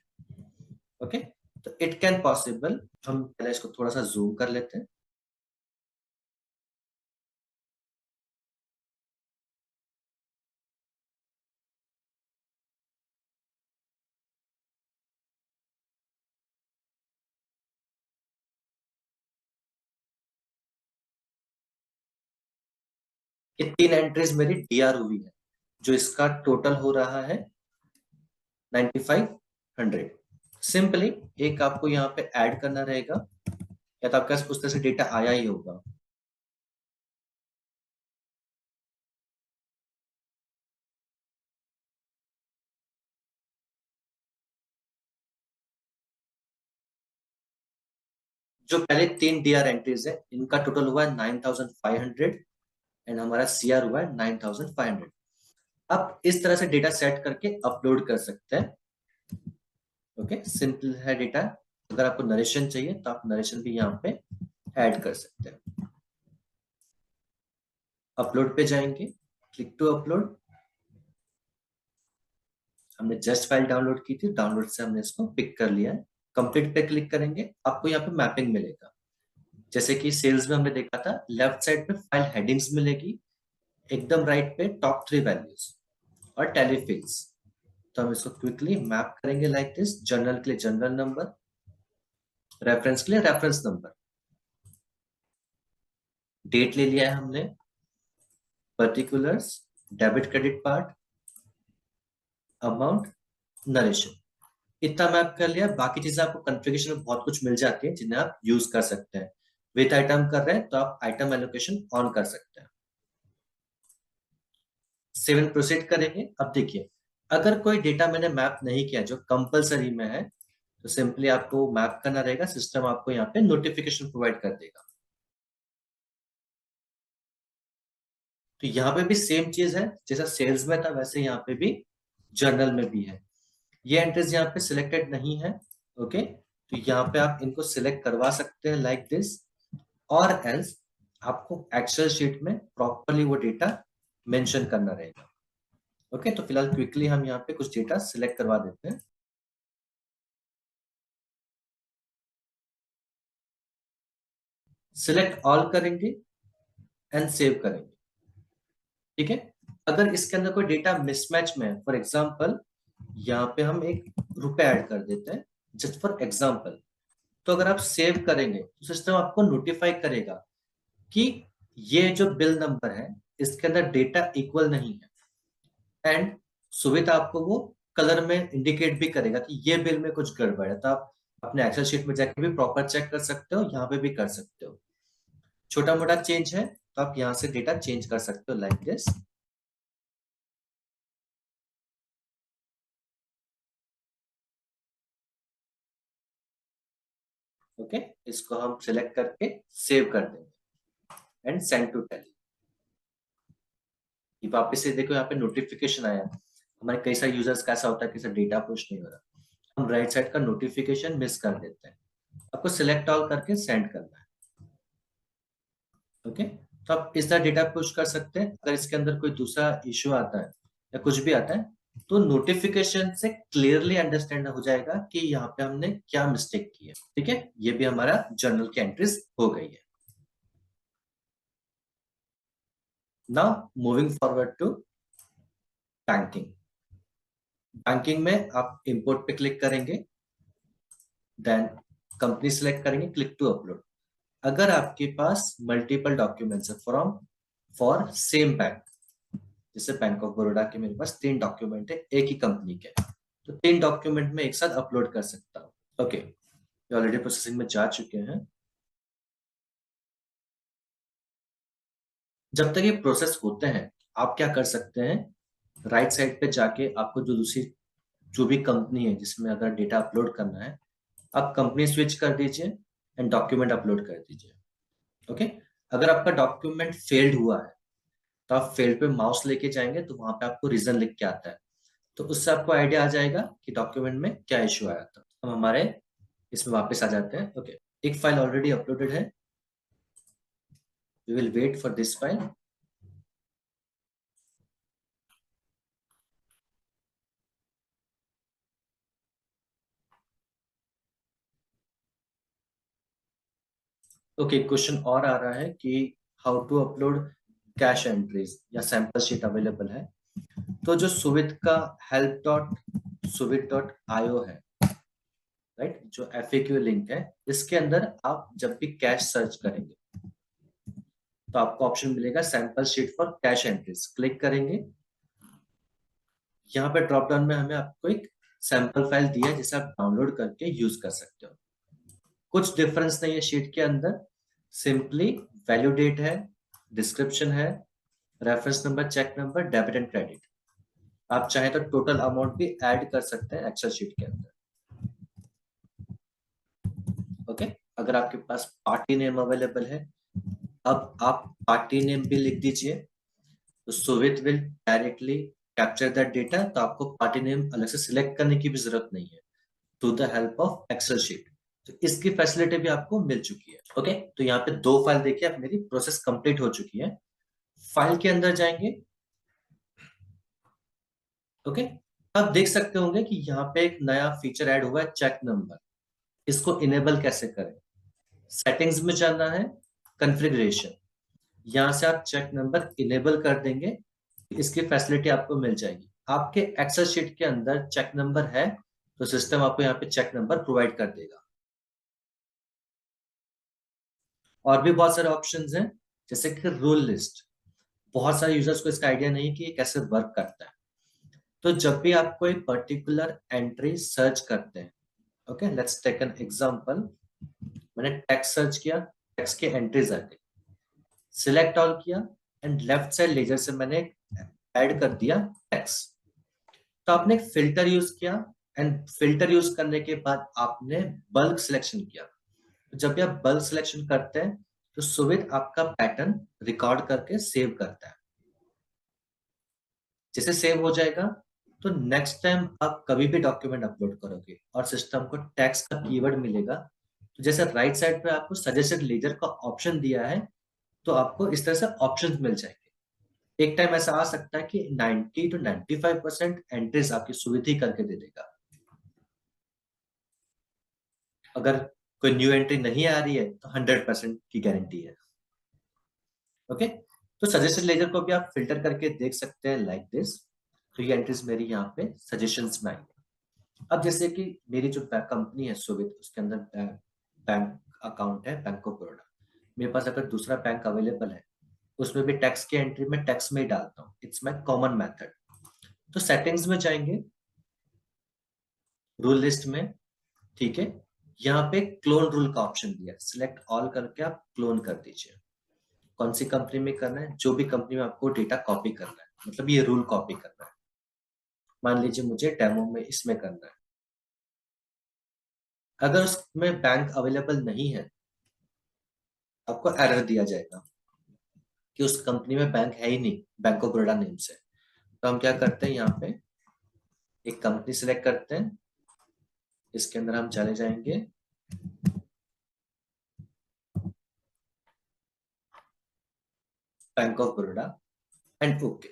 S1: ओके, तो इट कैन पॉसिबल, हम पहले इसको थोड़ा सा जूम कर लेते हैं। ये 3 एंट्रीज मेरी DR हुई है, जो इसका टोटल हो रहा है 9500। सिंपली एक आपको यहाँ पे ऐड करना रहेगा, या तो आपके पास उस तरह से डेटा आया ही होगा। जो पहले 3 DR एंट्रीज है इनका टोटल हुआ है 9500, एंड हमारा CR हुआ है 9500। आप इस तरह से डेटा सेट करके अपलोड कर सकते हैं। ओके, सिंपल है डेटा। अगर आपको नरेशन चाहिए तो आप नरेशन भी यहाँ पे ऐड कर सकते हैं। अपलोड पे जाएंगे, क्लिक टू अपलोड, हमने जस्ट फाइल डाउनलोड की थी, डाउनलोड से हमने इसको पिक कर लिया है। कंप्लीट पे क्लिक करेंगे, आपको यहाँ पे मैपिंग मिलेगा। जैसे कि सेल्स में हमने देखा था, लेफ्ट साइड पे फाइल हेडिंग्स मिलेगी, एकदम राइट पे टॉप 3 वैल्यूज और टैली फील्ड्स। तो हम इसको क्विकली मैप करेंगे लाइक दिस। जनरल के लिए जनरल नंबर, रेफरेंस के लिए रेफरेंस नंबर, डेट ले लिया है हमने, particulars, debit credit part, amount, narration, इतना मैप कर लिया। बाकी चीजें आपको कॉन्फ़िगरेशन में बहुत कुछ मिल जाती है जिन्हें आप यूज कर सकते हैं। विथ आइटम कर रहे हैं तो आप आइटम एलोकेशन ऑन कर सकते हैं। सेवन प्रोसीड करेंगे। अब देखिए, अगर कोई डेटा मैंने मैप नहीं किया जो कंपलसरी में है, तो सिंपली आपको मैप करना रहेगा। सिस्टम आपको यहाँ पे नोटिफिकेशन प्रोवाइड कर देगा। तो यहाँ पे भी सेम चीज है, जैसा सेल्स में था वैसे यहाँ पे भी जर्नल में भी है। ये एंट्रीज यहाँ पे सिलेक्टेड नहीं है। ओके, तो यहाँ पे आप इनको सिलेक्ट करवा सकते हैं लाइक दिस, और एल्स आपको एक्सेल शीट में प्रॉपरली वो डेटा मेंशन करना रहेगा। ओके, तो फिलहाल क्विकली हम यहाँ पे कुछ डेटा सिलेक्ट करवा देते हैं। सिलेक्ट ऑल करेंगे एंड सेव करेंगे। ठीक है, अगर इसके अंदर कोई डेटा मिसमैच में है, फॉर एग्जाम्पल यहाँ पे हम एक रुपए ऐड कर देते हैं जस्ट फॉर एग्जाम्पल, तो अगर आप सेव करेंगे तो सिस्टम आपको नोटिफाई करेगा कि ये जो बिल नंबर है इसके अंदर डेटा इक्वल नहीं है, एंड सुविधा आपको वो कलर में इंडिकेट भी करेगा कि ये बिल में कुछ गड़बड़ है। तो आप अपने एक्सेल शीट में जाके भी प्रॉपर चेक कर सकते हो, यहाँ पे भी कर सकते हो। छोटा मोटा चेंज है तो आप यहाँ से डेटा चेंज कर सकते हो लाइक दिस। ओके, इसको हम सिलेक्ट करके सेव कर देंगे एंड सेंड टू टैली। वापस से देखो यहाँ पे नोटिफिकेशन आया। हमारे कई सारे यूजर्स का ऐसा होता है कि सर डेटा पुश नहीं हो रहा, हम राइट साइड का नोटिफिकेशन मिस कर देते हैं। आपको सिलेक्ट ऑल करके सेंड करना है। ओके, तो आप इस तरह डेटा पुश कर सकते हैं। अगर इसके अंदर कोई दूसरा इश्यू आता है या कुछ भी आता है, तो नोटिफिकेशन से क्लियरली अंडरस्टैंड हो जाएगा कि यहाँ पे हमने क्या मिस्टेक की है। ठीक है, ये भी हमारा जर्नल की एंट्रीज हो गई है। Now moving forward to banking. Banking में आप इंपोर्ट पे क्लिक करेंगे, देन कंपनी सिलेक्ट करेंगे, क्लिक टू अपलोड। अगर आपके पास मल्टीपल डॉक्यूमेंट्स है फ्रॉम फॉर सेम बैंक, जैसे बैंक ऑफ बड़ौदा के मेरे पास 3 डॉक्यूमेंट है एक ही कंपनी के, तो 3 डॉक्यूमेंट में एक साथ अपलोड कर सकता हूँ। ओके, ये ऑलरेडी प्रोसेसिंग में जा चुके हैं। जब तक ये प्रोसेस होते हैं, आप क्या कर सकते हैं, राइट साइड पे जाके आपको जो दूसरी जो भी कंपनी है जिसमें अगर डेटा अपलोड करना है, आप कंपनी स्विच कर दीजिए एंड डॉक्यूमेंट अपलोड कर दीजिए। ओके, अगर आपका डॉक्यूमेंट फेल्ड हुआ है तो आप फेल्ड पे माउस लेके जाएंगे तो वहां पे आपको रीजन लिख के आता है, तो उससे आपको आइडिया आ जाएगा कि डॉक्यूमेंट में क्या इश्यू आया था। हम हमारे इसमें वापस आ जाते हैं। ओके, एक फाइल ऑलरेडी अपलोडेड है, we will wait for this file. Okay, question और आ रहा है कि how to upload cash entries या सैंपल शीट अवेलेबल है। तो जो सुविध का help.suvid.io है, राइट, जो FAQ लिंक है, इसके अंदर आप जब भी कैश सर्च करेंगे तो आपको ऑप्शन मिलेगा sample sheet for cash entries, click करेंगे। यहाँ पे ड्रॉप डाउन में हमें आपको एक सैंपल फाइल दिया है जिसे आप डाउनलोड करके यूज कर सकते हो। कुछ डिफरेंस नहीं है शीट के अंदर, सिंपली वैल्यू डेट है, डिस्क्रिप्शन है, reference number, cheque number, debit and credit. आप चाहें तो टोटल अमाउंट भी ऐड कर सकते हैं एक्सेल शीट के अंदर। ओके, अगर आपके पास पार्टी नेम अवेलेबल है, अब आप पार्टी नेम भी लिख दीजिए, तो Suvit will directly capture that data. तो आपको पार्टी नेम अलग से सिलेक्ट करने की भी जरूरत नहीं है, through the help of Excel sheet. तो इसकी फैसिलिटी भी आपको मिल चुकी है। ओके, तो यहाँ पे 2 फाइल देखिए, अब मेरी प्रोसेस कंप्लीट हो चुकी है। फाइल के अंदर जाएंगे। ओके, आप देख सकते होंगे कि यहाँ पे एक नया फीचर ऐड हुआ है, चेक नंबर। इसको इनेबल कैसे करें। सेटिंग्स में जाना है, कॉन्फ़िगरेशन, यहाँ से आप चेक नंबर इनेबल कर देंगे, इसकी फैसिलिटी आपको मिल जाएगी। आपके एक्सेल शीट के अंदर चेक नंबर है तो सिस्टम आपको यहाँ पे चेक नंबर प्रोवाइड कर देगा। और भी बहुत सारे ऑप्शंस हैं, जैसे कि रूल लिस्ट। बहुत सारे यूजर्स को इसका आइडिया नहीं कि ये कैसे वर्क करता है। तो जब भी आप कोई पर्टिकुलर एंट्री सर्च करते हैं, okay, let's take an example. मैंने टेक्स्ट सर्च किया, टेक्स्ट की एंट्रीज आ गई, सिलेक्ट ऑल किया एंड लेफ्ट साइड लेजर से मैंने ऐड कर दिया टेक्स्ट। तो आपने फिल्टर यूज किया एंड फिल्टर यूज करने के बाद आपने बल्क सिलेक्शन किया। तो जब भी आप बल्क सिलेक्शन करते हैं तो सुविध आपका पैटर्न रिकॉर्ड करके सेव करता है। जैसे सेव हो जाएगा तो नेक्स्ट टाइम आप कभी भी डॉक्यूमेंट अपलोड करोगे और सिस्टम को टेक्स्ट का कीवर्ड मिलेगा, तो जैसे राइट साइड पे आपको सजेस्टेड लेजर का ऑप्शन दिया है, तो आपको इस तरह से ऑप्शंस मिल जाएंगे। एक टाइम ऐसा आ सकता है कि 90 to 95% एंट्रीज आपकी सुविधा करके दे देगा। अगर कोई न्यू एंट्री नहीं आ रही है तो 100% की गारंटी है। ओके, तो सजेस्टेड लेजर को भी आप फिल्टर करके देख सकते हैं लाइक दिस। तो ये एंट्रीज मेरी यहाँ पे सजेशंस में आई। अब जैसे कि मेरी जो कंपनी है सुविध, उसके अंदर बैंक अकाउंट है बैंक ऑफ बड़ौदा। मेरे पास अगर दूसरा बैंक अवेलेबल है, उसमें भी टैक्स की एंट्री में टैक्स में ही डालता हूँ, इट्स माई कॉमन मेथड। तो सेटिंग्स में जाएंगे, रूल लिस्ट में, ठीक है, यहाँ पे क्लोन रूल का ऑप्शन दिया है, सिलेक्ट ऑल करके आप क्लोन कर दीजिए। कौन सी कंपनी में करना है, जो भी कंपनी में आपको डेटा कॉपी करना है, मतलब ये रूल कॉपी करना है। मान लीजिए मुझे डेमो में इसमें करना है। अगर उसमें बैंक अवेलेबल नहीं है, आपको एरर दिया जाएगा कि उस कंपनी में बैंक है ही नहीं बैंक ऑफ बड़ौदा नेम से। तो हम क्या करते हैं, यहाँ पे एक कंपनी सिलेक्ट करते हैं, इसके अंदर हम चले जाएंगे, bank of Baroda and okay,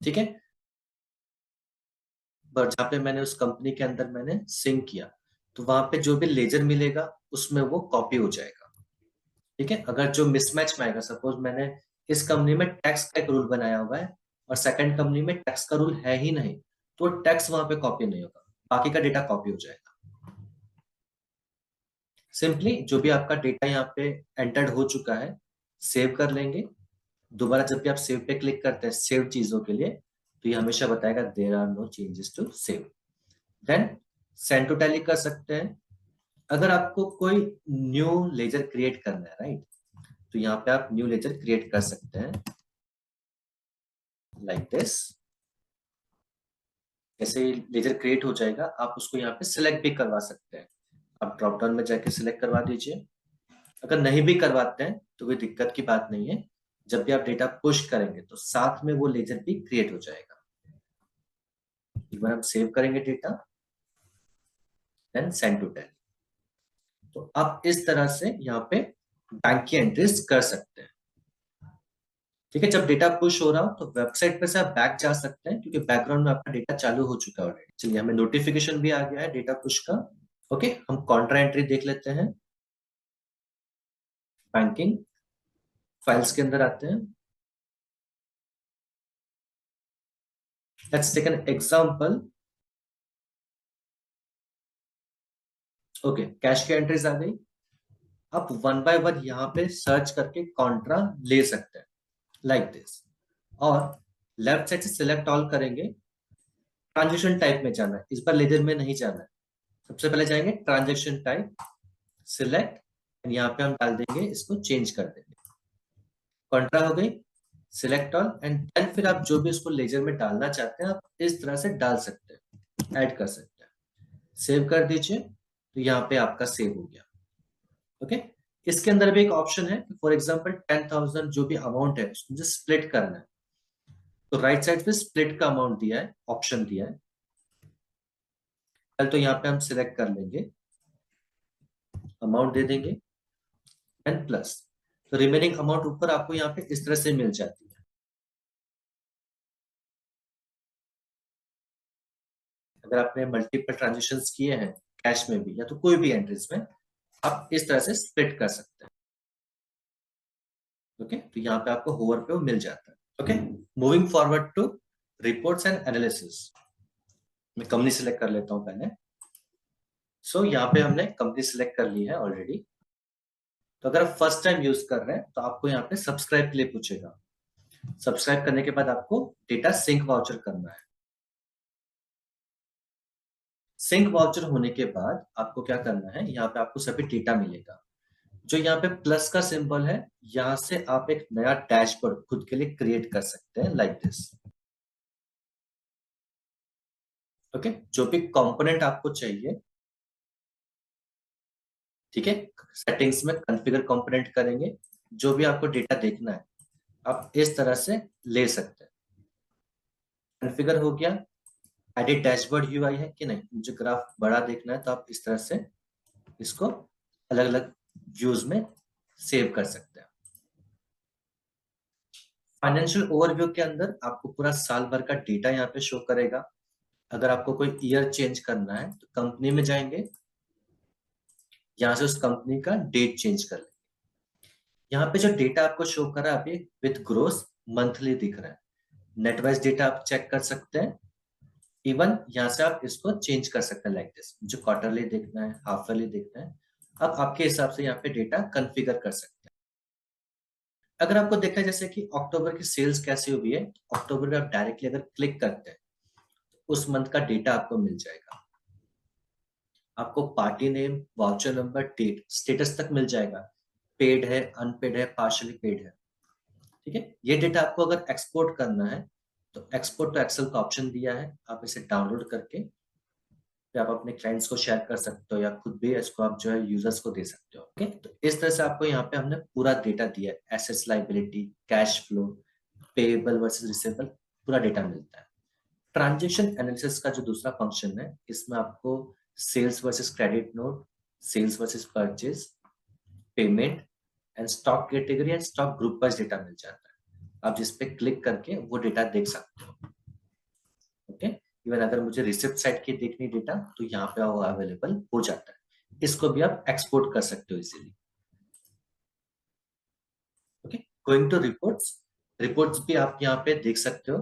S1: ठीक है। बट जहाँ पे मैंने उस कंपनी के अंदर मैंने सिंक किया, तो वहां पे जो भी लेजर मिलेगा उसमें वो कॉपी हो जाएगा, ठीक है। अगर जो मिसमैच में आएगा, सपोज मैंने इस कंपनी में टैक्स का एक रूल बनाया हुआ है और सेकंड कंपनी में टैक्स का रूल है ही नहीं, तो टैक्स वहां पे कॉपी नहीं होगा, बाकी का डेटा कॉपी हो जाएगा। सिंपली जो भी आपका डेटा यहाँ पे एंटर्ड हो चुका है, सेव कर लेंगे। दोबारा जब भी आप सेव पे क्लिक करते हैं सेव चीजों के लिए, तो ये हमेशा बताएगा there are no changes to save. Then send to Tally कर सकते हैं। अगर आपको कोई न्यू लेजर क्रिएट करना है, राइट, तो यहाँ पे आप न्यू लेजर क्रिएट कर सकते हैं लाइक दिस। जैसे लेजर क्रिएट हो जाएगा, आप उसको यहाँ पे सिलेक्ट भी करवा सकते हैं। आप ड्रॉप डाउन में जाके सिलेक्ट करवा दीजिए। अगर नहीं भी करवाते हैं तो कोई दिक्कत की बात नहीं है, जब भी आप डेटा पुश करेंगे तो साथ में वो लेजर भी क्रिएट हो जाएगा। एक बार हम सेव करेंगे data, then send to Tally. तो आप इस तरह से यहाँ पे बैंक की एंट्रीज कर सकते हैं, ठीक है। जब डेटा पुश हो रहा हो तो वेबसाइट पे से आप बैक जा सकते हैं, क्योंकि बैकग्राउंड में आपका डेटा चालू हो चुका है ऑलरेडी। चलिए, हमें नोटिफिकेशन भी आ गया है डेटा पुश का। ओके, हम कॉन्ट्रा एंट्री देख लेते हैं। बैंकिंग फाइल्स के अंदर आते हैं। Let's take an example. Okay, cash की एंट्रीज आ गई। आप वन बाय वन यहाँ पे सर्च करके कॉन्ट्रा ले सकते हैं लाइक दिस। और लेफ्ट साइड से सिलेक्ट ऑल करेंगे, ट्रांजेक्शन टाइप में जाना है, इस बार लेजर में नहीं जाना है। सबसे पहले जाएंगे ट्रांजेक्शन टाइप, सिलेक्ट, यहाँ पे हम डाल देंगे, इसको चेंज कर देंगे, कॉन्ट्रा हो गई, सिलेक्ट ऑल एंड देन फिर आप जो भी इसको लेजर में डालना चाहते हैं आप इस तरह से डाल सकते हैं, ऐड कर सकते हैं। सेव कर दीजिए, तो यहाँ पे आपका सेव हो गया। ओके, इसके अंदर भी एक ऑप्शन है, फॉर एग्जांपल 10,000 जो भी अमाउंट है उसको मुझे स्प्लिट करना है, तो राइट साइड पे स्प्लिट का अमाउंट दिया है, ऑप्शन दिया है। तो यहाँ पे हम सिलेक्ट कर लेंगे, अमाउंट दे देंगे एंड प्लस, तो रिमेनिंग अमाउंट ऊपर आपको यहाँ पे इस तरह से मिल जाती है। अगर आपने मल्टीपल ट्रांजेक्शन्स किए हैं कैश में भी या तो कोई भी एंट्रीज में, आप इस तरह से स्प्लिट कर सकते हैं। ओके, तो यहाँ पे आपको होवर पे वो मिल जाता है। Okay, moving forward to reports and analysis. मैं कंपनी सिलेक्ट कर लेता हूँ पहले। सो यहाँ पे हमने कंपनी सिलेक्ट कर ली है ऑलरेडी। तो अगर आप फर्स्ट टाइम यूज कर रहे हैं तो आपको यहाँ पे सब्सक्राइब के लिए पूछेगा। सब्सक्राइब करने के बाद आपको डेटा सिंक वाउचर करना है। सिंक वाउचर होने के बाद आपको क्या करना है, यहाँ पे आपको सभी डेटा मिलेगा। जो यहाँ पे प्लस का सिंबल है, यहाँ से आप एक नया डैशबोर्ड खुद के लिए क्रिएट कर सकते हैं, लाइक दिस। ओके, जो भी कंपोनेंट आपको चाहिए, ठीक है, सेटिंग्स में कॉन्फ़िगर कंपोनेंट करेंगे। जो भी आपको डेटा देखना है आप इस तरह से ले सकते हैं। कॉन्फ़िगर हो गया। एडिट डैशबोर्ड यूआई है कि नहीं, मुझे ग्राफ बड़ा देखना है तो आप इस तरह से इसको अलग अलग व्यूज में सेव कर सकते हैं। फाइनेंशियल ओवरव्यू के अंदर आपको पूरा साल भर का डेटा यहाँ पे शो करेगा। अगर आपको कोई ईयर चेंज करना है तो कंपनी में जाएंगे, यहाँ से उस कंपनी का डेट चेंज कर लेंगे। यहाँ पे जो डेटा आपको शो कर रहा है अभी विथ ग्रोस मंथली दिख रहा है। नेट वाइज डेटा आप चेक कर सकते हैं। इवन यहाँ से आप इसको चेंज कर सकते हैं, लाइक दिस। जो क्वार्टरली देखना है, हाफ ईयरली देखना है, आप आपके हिसाब से यहाँ पे डेटा कॉन्फ़िगर कर सकते हैं। अगर आपको देखना है जैसे कि अक्टूबर की सेल्स कैसी हुई है, अक्टूबर में आप डायरेक्टली अगर क्लिक करते हैं उस मंथ का डेटा आपको मिल जाएगा। आपको party name, voucher number, date, status तक मिल जाएगा। पेड है, अनपेड है, पार्शियली पेड है। ठीक है, ये डेटा आपको अगर एक्सपोर्ट करना है तो एक्सपोर्ट टू एक्सेल का ऑप्शन दिया है। आप इसे डाउनलोड करके फिर आप अपने क्लाइंट्स को शेयर कर सकते हो या खुद भी इसको आप जो है यूजर्स को दे सकते हो। ओके, तो इस तरह से आपको यहाँ पे हमने पूरा डेटा दिया है। Assets, liability, cash flow, payable versus receivable, पूरा डेटा मिलता है। ट्रांजेक्शन एनालिसिस का जो दूसरा फंक्शन है, इसमें आपको sales versus credit note, sales versus purchase, payment and stock category and stock group wise data मिल जाता है। आप जिस पे क्लिक करके वो डेटा देख सकते हो। ओके, इवन अगर मुझे रिसिप्ट साइड की देखनी डेटा तो यहाँ पे वो अवेलेबल हो जाता है। इसको भी आप एक्सपोर्ट कर सकते हो easily. Okay, going to reports. Reports भी आप यहाँ पे देख सकते हो।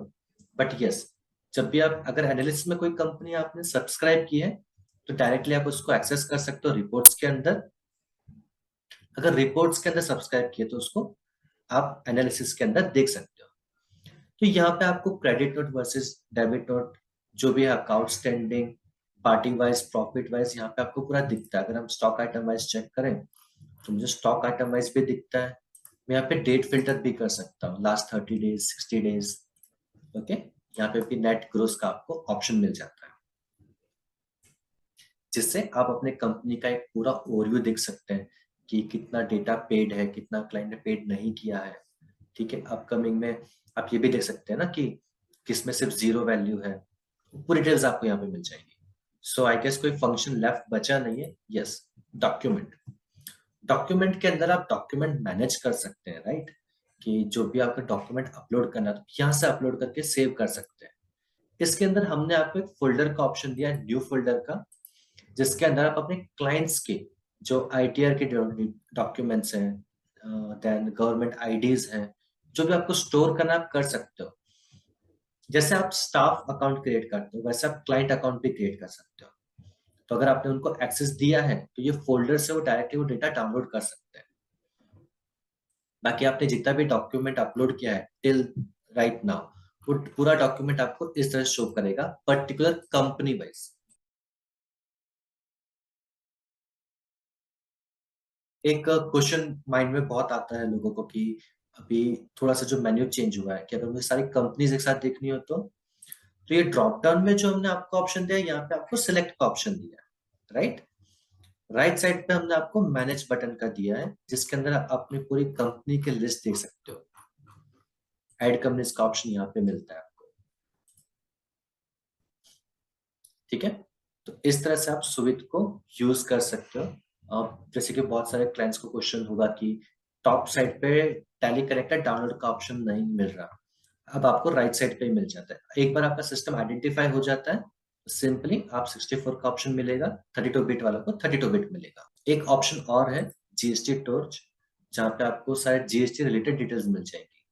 S1: बट यस, जब भी आप अगर एनालिस्ट में कोई कंपनी आपने सब्सक्राइब की है तो डायरेक्टली आप उसको एक्सेस कर सकते हो रिपोर्ट्स के अंदर। अगर रिपोर्ट्स के अंदर सब्सक्राइब किए तो उसको आप एनालिसिस के अंदर देख सकते हो। तो यहाँ पे आपको credit note versus debit note, जो भी है outstanding, party wise, profit wise, यहाँ पे आपको पूरा दिखता है। अगर हम स्टॉक आइटम वाइज चेक करें तो मुझे स्टॉक आइटम वाइज भी दिखता है। मैं यहाँ पे डेट फिल्टर भी कर सकता हूँ, लास्ट 30 डेज, 60 डेज। ओके, यहाँ पे भी नेट ग्रोस का आपको ऑप्शन मिल जाता है, जिससे आप अपने कंपनी का एक पूरा ओवरव्यू देख सकते हैं कि कितना डेटा पेड है, कितना क्लाइंट ने पेड नहीं किया है। ठीक है, अपकमिंग में आप ये भी देख सकते हैं ना कि किसमें सिर्फ जीरो वैल्यू है। पूरी डिटेल्स आपको यहाँ पे मिल जाएगी। सो आई गेस कोई फंक्शन लेफ्ट बचा नहीं है। Yes, document. डॉक्यूमेंट के अंदर आप डॉक्यूमेंट मैनेज कर सकते हैं, राइट? कि जो भी आपका डॉक्यूमेंट अपलोड करना है तो यहाँ से अपलोड करके सेव कर सकते हैं। इसके अंदर हमने आपको एक फोल्डर का ऑप्शन दिया है, न्यू फोल्डर का, जिसके अंदर आप अपने क्लाइंट्स के जो आईटीआर के डॉक्यूमेंट्स हैं, देन गवर्नमेंट आईडीज हैं, जो भी आपको स्टोर करना आप कर सकते हो। जैसे आप स्टाफ अकाउंट क्रिएट करते हो वैसे आप क्लाइंट अकाउंट भी क्रिएट कर सकते हो। तो अगर आपने उनको एक्सेस दिया है तो ये फोल्डर से वो डायरेक्टली वो डेटा डाउनलोड कर सकते हैं। बाकी आपने जितना भी डॉक्यूमेंट अपलोड किया है टिल राइट नाउ, वो पूरा डॉक्यूमेंट आपको इस तरह शो करेगा, पर्टिकुलर कंपनी वाइज। एक क्वेश्चन माइंड में बहुत आता है लोगों को कि अभी थोड़ा सा जो मेन्यू चेंज हुआ है कि अगर मुझे सारी कंपनीज एक साथ देखनी हो तो ये ड्रॉप डाउन में जो हमने आपको ऑप्शन दिया है, यहाँ पे आपको सिलेक्ट का ऑप्शन दिया है, राइट? राइट साइड पे हमने आपको मैनेज बटन का दिया है, जिसके अंदर आप अपनी पूरी कंपनी की लिस्ट देख सकते हो। ऐड कंपनीज का ऑप्शन यहाँ पे मिलता है आपको। ठीक है, तो इस तरह से आप सुविध को यूज कर सकते हो। जैसे कि बहुत सारे क्लाइंट्स को क्वेश्चन होगा कि टॉप साइड पे टैली कनेक्टर डाउनलोड का ऑप्शन नहीं मिल रहा, अब आपको राइट साइड पे ही मिल जाता है। एक बार आपका सिस्टम आइडेंटिफाई हो जाता है, सिंपली आप 64 का ऑप्शन मिलेगा, 32 बिट वाला को 32 बिट मिलेगा। एक ऑप्शन और है जीएसटी टॉर्च, जहाँ पे आपको सारे जीएसटी रिलेटेड डिटेल्स मिल जाएंगी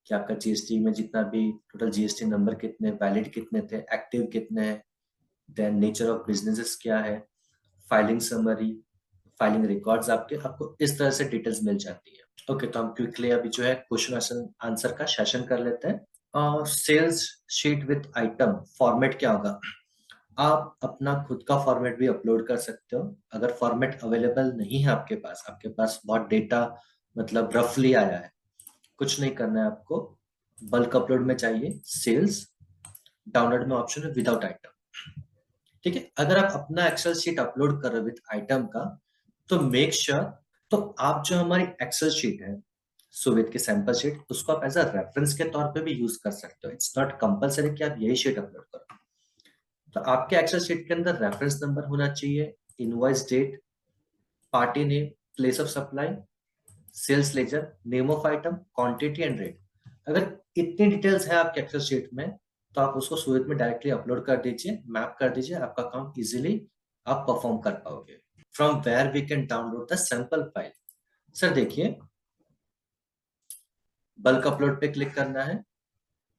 S1: कि आपका जीएसटी में जितना भी टोटल जीएसटी नंबर कितने, वैलिड कितने थे, एक्टिव कितने हैं, देन नेचर ऑफ बिजनेसेस क्या है, फाइलिंग समरी, फाइलिंग रिकॉर्ड्स आपको इस तरह से डिटेल्स मिल जाती है। ओके, तो हम क्विकली अभी जो है क्वेश्चन आंसर का सेशन कर लेते हैं। Sales sheet with item format क्या होगा? आप अपना खुद का फॉर्मेट भी अपलोड कर सकते हो। अगर फॉर्मेट अवेलेबल नहीं है आपके पास बहुत डेटा मतलब रफली आया है, कुछ नहीं करना है आपको। बल्क अपलोड में चाहिए सेल्स, डाउनलोड में ऑप्शन है विदाउट आइटम। ठीक है, अगर आप अपना एक्सेल शीट अपलोड कर रहे हो विद आइटम का, तो मेक श्योर तो आप जो हमारी एक्सेल शीट है सुविध की सैंपल शीट, उसको आप एज अ रेफरेंस के तौर पे भी यूज कर सकते हो। इट्स नॉट कंपलसरी कि आप यही शीट अपलोड करो। तो आपके एक्सेल शीट के अंदर रेफरेंस नंबर होना चाहिए, invoice date, party name, place of supply, sales ledger, name of item, quantity and rate. अगर इतनी डिटेल्स है आपके एक्सेल शीट में, तो आप उसको सुविध में डायरेक्टली अपलोड कर दीजिए, मैप कर दीजिए, आपका काम इजीली आप परफॉर्म कर पाओगे। From where we can download the sample file. Sir देखिए, बल्क अपलोड पे क्लिक करना है,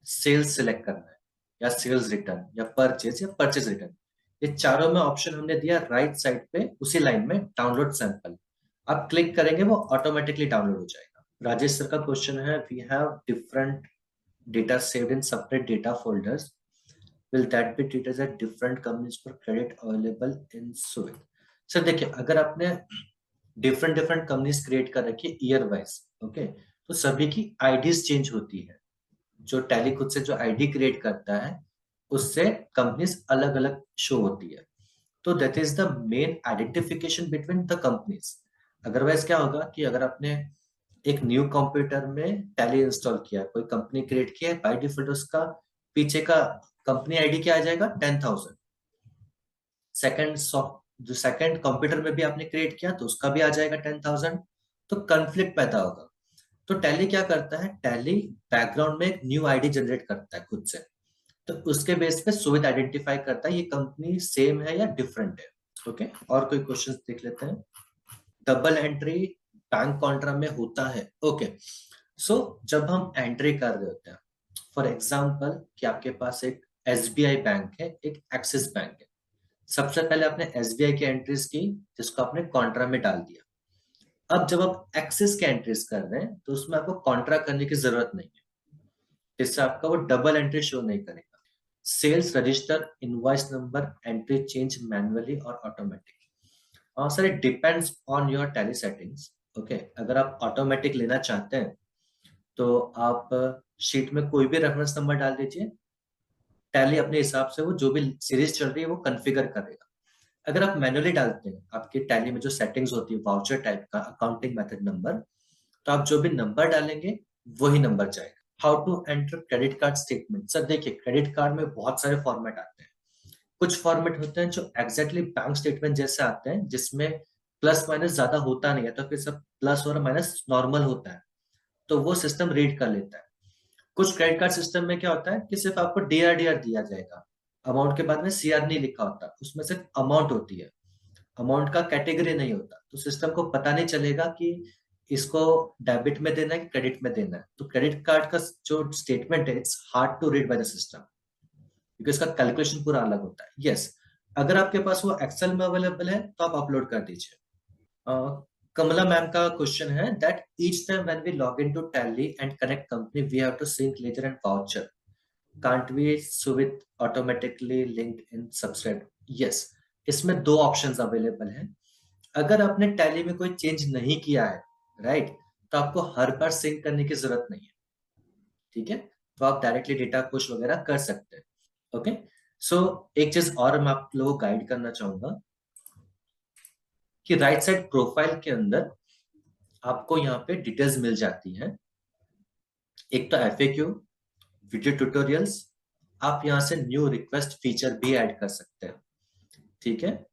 S1: सेल्स सिलेक्ट करना है, या सेल्स रिटर्न, या परचेज रिटर्न। ये चारों में ऑप्शन हमने दिया राइट साइड पे, उसी लाइन में डाउनलोड सैंपल। आप क्लिक करेंगे वो ऑटोमेटिकली डाउनलोड हो जाएगा। राजेश सर का क्वेश्चन है, we have different data saved in separate data folders. Will that be treated as different companies for credit available in Suvid? Sir देखिए, अगर आपने डिफरेंट डिफरेंट कंपनीज क्रिएट कर रखी है ईयर वाइज, ओके, तो सभी की आईडीज चेंज होती है। जो टैली खुद से जो आईडी क्रिएट करता है, उससे कंपनीज अलग अलग शो होती है। तो that is the main identification between the companies. Otherwise क्या होगा कि अगर आपने एक न्यू कंप्यूटर में टैली इंस्टॉल किया, कोई कंपनी क्रिएट किया है, बाय डिफॉल्ट उसका पीछे का कंपनी आईडी क्या आ जाएगा? 10,000। सेकंड जो सेकंड कंप्यूटर में भी आपने क्रिएट किया तो उसका भी आ जाएगा 10,000। तो कंफ्लिक्ट पैदा होगा। तो टैली क्या करता है? टैली बैकग्राउंड में एक न्यू आईडी जनरेट करता है खुद से। तो उसके बेस पे सुविधा आइडेंटिफाई करता है ये कंपनी सेम है या डिफरेंट है। ओके, और कोई क्वेश्चंस देख लेते हैं। डबल एंट्री बैंक कॉन्ट्रा में होता है। ओके, सो जब हम एंट्री कर रहे होते हैं, फॉर एग्जाम्पल कि आपके पास एक एसबीआई बैंक है, एक एक्सिस बैंक है। सबसे पहले आपने एसबीआई की एंट्रीज की, जिसको आपने कॉन्ट्रा में डाल दिया। अब जब आप एक्सिस के एंट्रीज कर रहे हैं, तो उसमें आपको कॉन्ट्रा करने की जरूरत नहीं है, इससे आपका वो डबल एंट्री शो नहीं करेगा। Sales register, invoice number, entry change manually और automatic. Sir it depends on your Tally settings. Okay, अगर आप ऑटोमेटिक लेना चाहते हैं तो आप शीट में कोई भी रेफरेंस नंबर डाल दीजिए, टैली अपने हिसाब से वो जो भी सीरीज चल रही है वो कॉन्फ़िगर करेगा। अगर आप मैनुअली डालते हैं, आपके टैली में जो सेटिंग्स होती है वाउचर टाइप का अकाउंटिंग मेथड नंबर, तो आप जो भी नंबर डालेंगे वही नंबर जाएगा। How to enter credit card statement. Sir देखिए, क्रेडिट कार्ड में बहुत सारे फॉर्मेट आते हैं। कुछ फॉर्मेट होते हैं जो एग्जैक्टली बैंक स्टेटमेंट जैसे आते हैं, जिसमें प्लस माइनस ज्यादा होता नहीं है, तो फिर सब प्लस और माइनस नॉर्मल होता है, तो वो सिस्टम रीड कर लेता है। कुछ क्रेडिट कार्ड सिस्टम में क्या होता है कि सिर्फ आपको डीआर दिया जाएगा, अमाउंट के बाद में सीआर नहीं लिखा होता, उसमें सिर्फ अमाउंट होती है, अमाउंट का कैटेगरी नहीं होता, तो सिस्टम को पता नहीं चलेगा कि इसको डेबिट में देना है कि क्रेडिट में देना है। तो क्रेडिट कार्ड का जो स्टेटमेंट है, it's hard to read by the system, क्योंकि इसका कैलकुलेशन पूरा अलग होता है। यस, अगर आपके पास वो एक्सेल में अवेलेबल है तो आप अपलोड कर दीजिए। कमला मैम का क्वेश्चन है that each time when we log in to Tally and connect company we have to sync ledger and voucher, can't we so with automatically linked in subscribe? Yes, इसमें दो options available हैं। अगर आपने tally में कोई change नहीं किया है, राइट, तो आपको हर बार सिंक करने की जरूरत नहीं है। ठीक है, तो आप डायरेक्टली डेटा पुश वगैरह कर सकते हैं। ओके, सो एक चीज और मैं आप लोगों को गाइड करना चाहूंगा कि राइट साइड प्रोफाइल के अंदर आपको यहाँ पे डिटेल्स मिल जाती हैं। एक तो एफएक्यू, वीडियो ट्यूटोरियल्स, आप यहाँ से न्यू रिक्वेस्ट फीचर भी ऐड कर सकते हैं। ठीक है,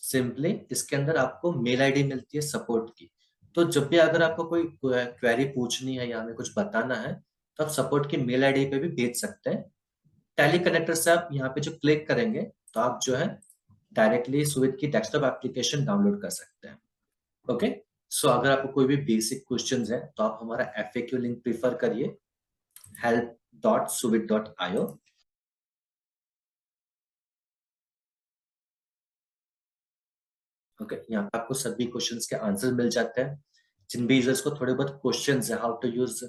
S1: सिंपली इसके अंदर आपको मेल आईडी मिलती है सपोर्ट की। तो जब भी अगर आपको कोई क्वेरी पूछनी है या हमें कुछ बताना है, तो आप सपोर्ट की मेल आईडी पे भी भेज सकते हैं। टैली कनेक्टर से आप यहाँ पे जो क्लिक करेंगे, तो आप जो है डायरेक्टली सुविध की डेस्कटॉप एप्लीकेशन डाउनलोड कर सकते हैं। ओके, सो अगर आपको कोई भी बेसिक क्वेश्चंस है तो आप हमारा FAQ लिंक प्रीफर करिए, help.suvid.io। ओके, यहाँ पे आपको सभी क्वेश्चंस के आंसर मिल जाते हैं। जिन भी यूजर्स को थोड़े बहुत क्वेश्चंस है how to use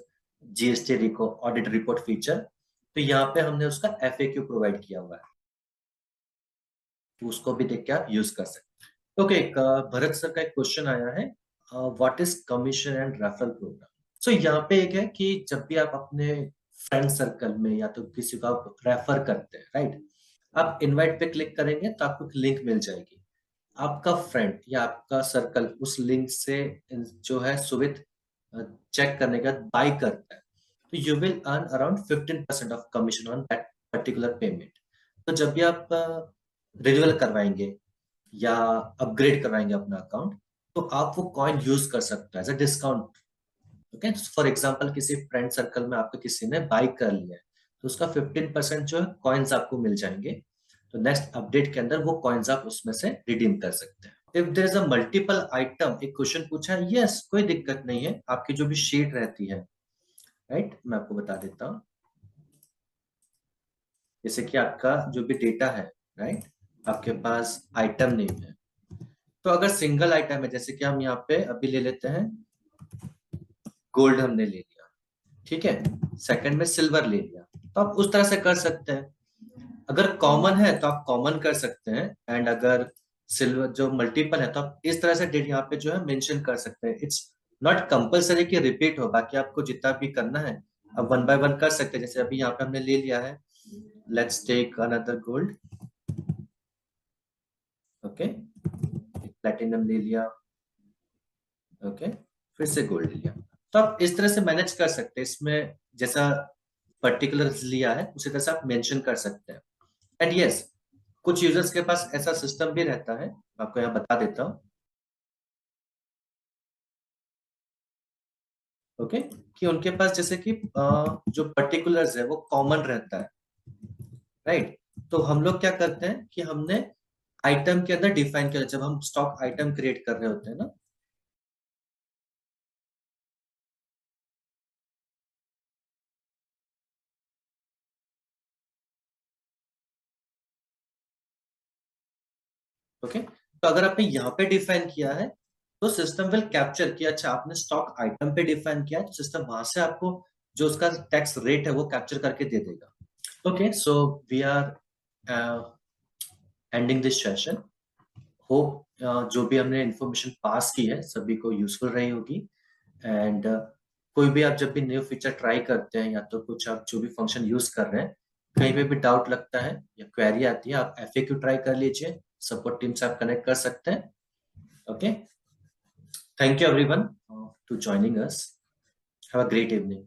S1: GST audit report feature, तो यहाँ पे हमने उसका FAQ प्रोवाइड किया हुआ है, तो उसको भी देख के आप यूज कर सकते हैं। ओके, भरत सर का एक क्वेश्चन आया है, what is commission and referral program. So यहाँ पे एक है कि जब भी आप अपने फ्रेंड सर्कल में या तो किसी को आप रेफर करते हैं, राइट, आप इनवाइट पे क्लिक करेंगे तो आपको एक लिंक मिल जाएगी। आपका फ्रेंड या आपका सर्कल उस लिंक से जो है सुविध चेक करने के बाद बाय करता है, तो you will earn around 15% of commission on that particular payment. तो जब भी आप रिन्यूअल करवाएंगे या अपग्रेड करवाएंगे अपना अकाउंट, तो आप वो कॉइन यूज कर सकते हैं as a discount. Okay, for example किसी फ्रेंड सर्कल में आपको किसी ने बाय कर लिया है, तो उसका 15% जो है कॉइन्स आपको मिल जाएंगे। तो नेक्स्ट अपडेट के अंदर वो कॉइन्स आप उसमें से रिडीम कर सकते हैं। If there is a multiple item, एक क्वेश्चन पूछा है, यस कोई दिक्कत नहीं है, आपकी जो भी शीट रहती है, राइट, मैं आपको बता देता हूँ। जैसे कि आपका जो भी डेटा है, राइट, आपके पास आइटम नेम है, तो अगर सिंगल आइटम है, जैसे कि हम यहाँ पे अभी ले लेते हैं गोल्ड हमने ले लिया, ठीक है, सेकंड में सिल्वर ले लिया, तो आप उस तरह से कर सकते हैं। अगर कॉमन है तो आप कॉमन कर सकते हैं, एंड अगर सिल्वर जो मल्टीपल है तो आप इस तरह से डेट यहाँ पे जो है मेंशन कर सकते हैं। इट्स नॉट कंपल्सरी कि रिपीट हो, बाकी आपको जितना भी करना है अब वन बाय वन कर सकते हैं। जैसे अभी यहाँ पे हमने ले लिया है, let's take another gold, okay, platinum ले लिया, ओके, फिर से गोल्ड लिया, तो आप इस तरह से मैनेज कर सकते हैं। इसमें जैसा पर्टिकुलर लिया है उसी तरह से आप मेंशन कर सकते हैं। एंड यस, कुछ यूजर्स के पास ऐसा सिस्टम भी रहता है, मैं आपको यहाँ बता देता हूँ, ओके, कि उनके पास जैसे कि जो पर्टिकुलर्स है वो कॉमन रहता है, राइट। तो हम लोग क्या करते हैं कि हमने आइटम के अंदर डिफाइन किया, जब हम स्टॉक आइटम क्रिएट कर रहे होते हैं ना, ओके, तो अगर आपने यहाँ पे डिफाइन किया है तो सिस्टम विल कैप्चर किया, अच्छा आपने स्टॉक आइटम पे डिफाइन किया है, तो सिस्टम वहां से आपको जो उसका टैक्स रेट है वो कैप्चर करके दे देगा। Okay, so we are ending this session. Hope जो भी हमने इंफॉर्मेशन पास की है सभी को यूजफुल रही होगी। एंड कोई भी आप जब भी न्यू फीचर ट्राई करते हैं या तो कुछ आप जो भी फंक्शन यूज कर रहे हैं, कहीं पे भी डाउट लगता है या क्वेरी आती है, आप FAQ ट्राई कर लीजिए, सपोर्ट टीम से आप कनेक्ट कर सकते हैं। Okay, thank you everyone to joining us, have a great evening.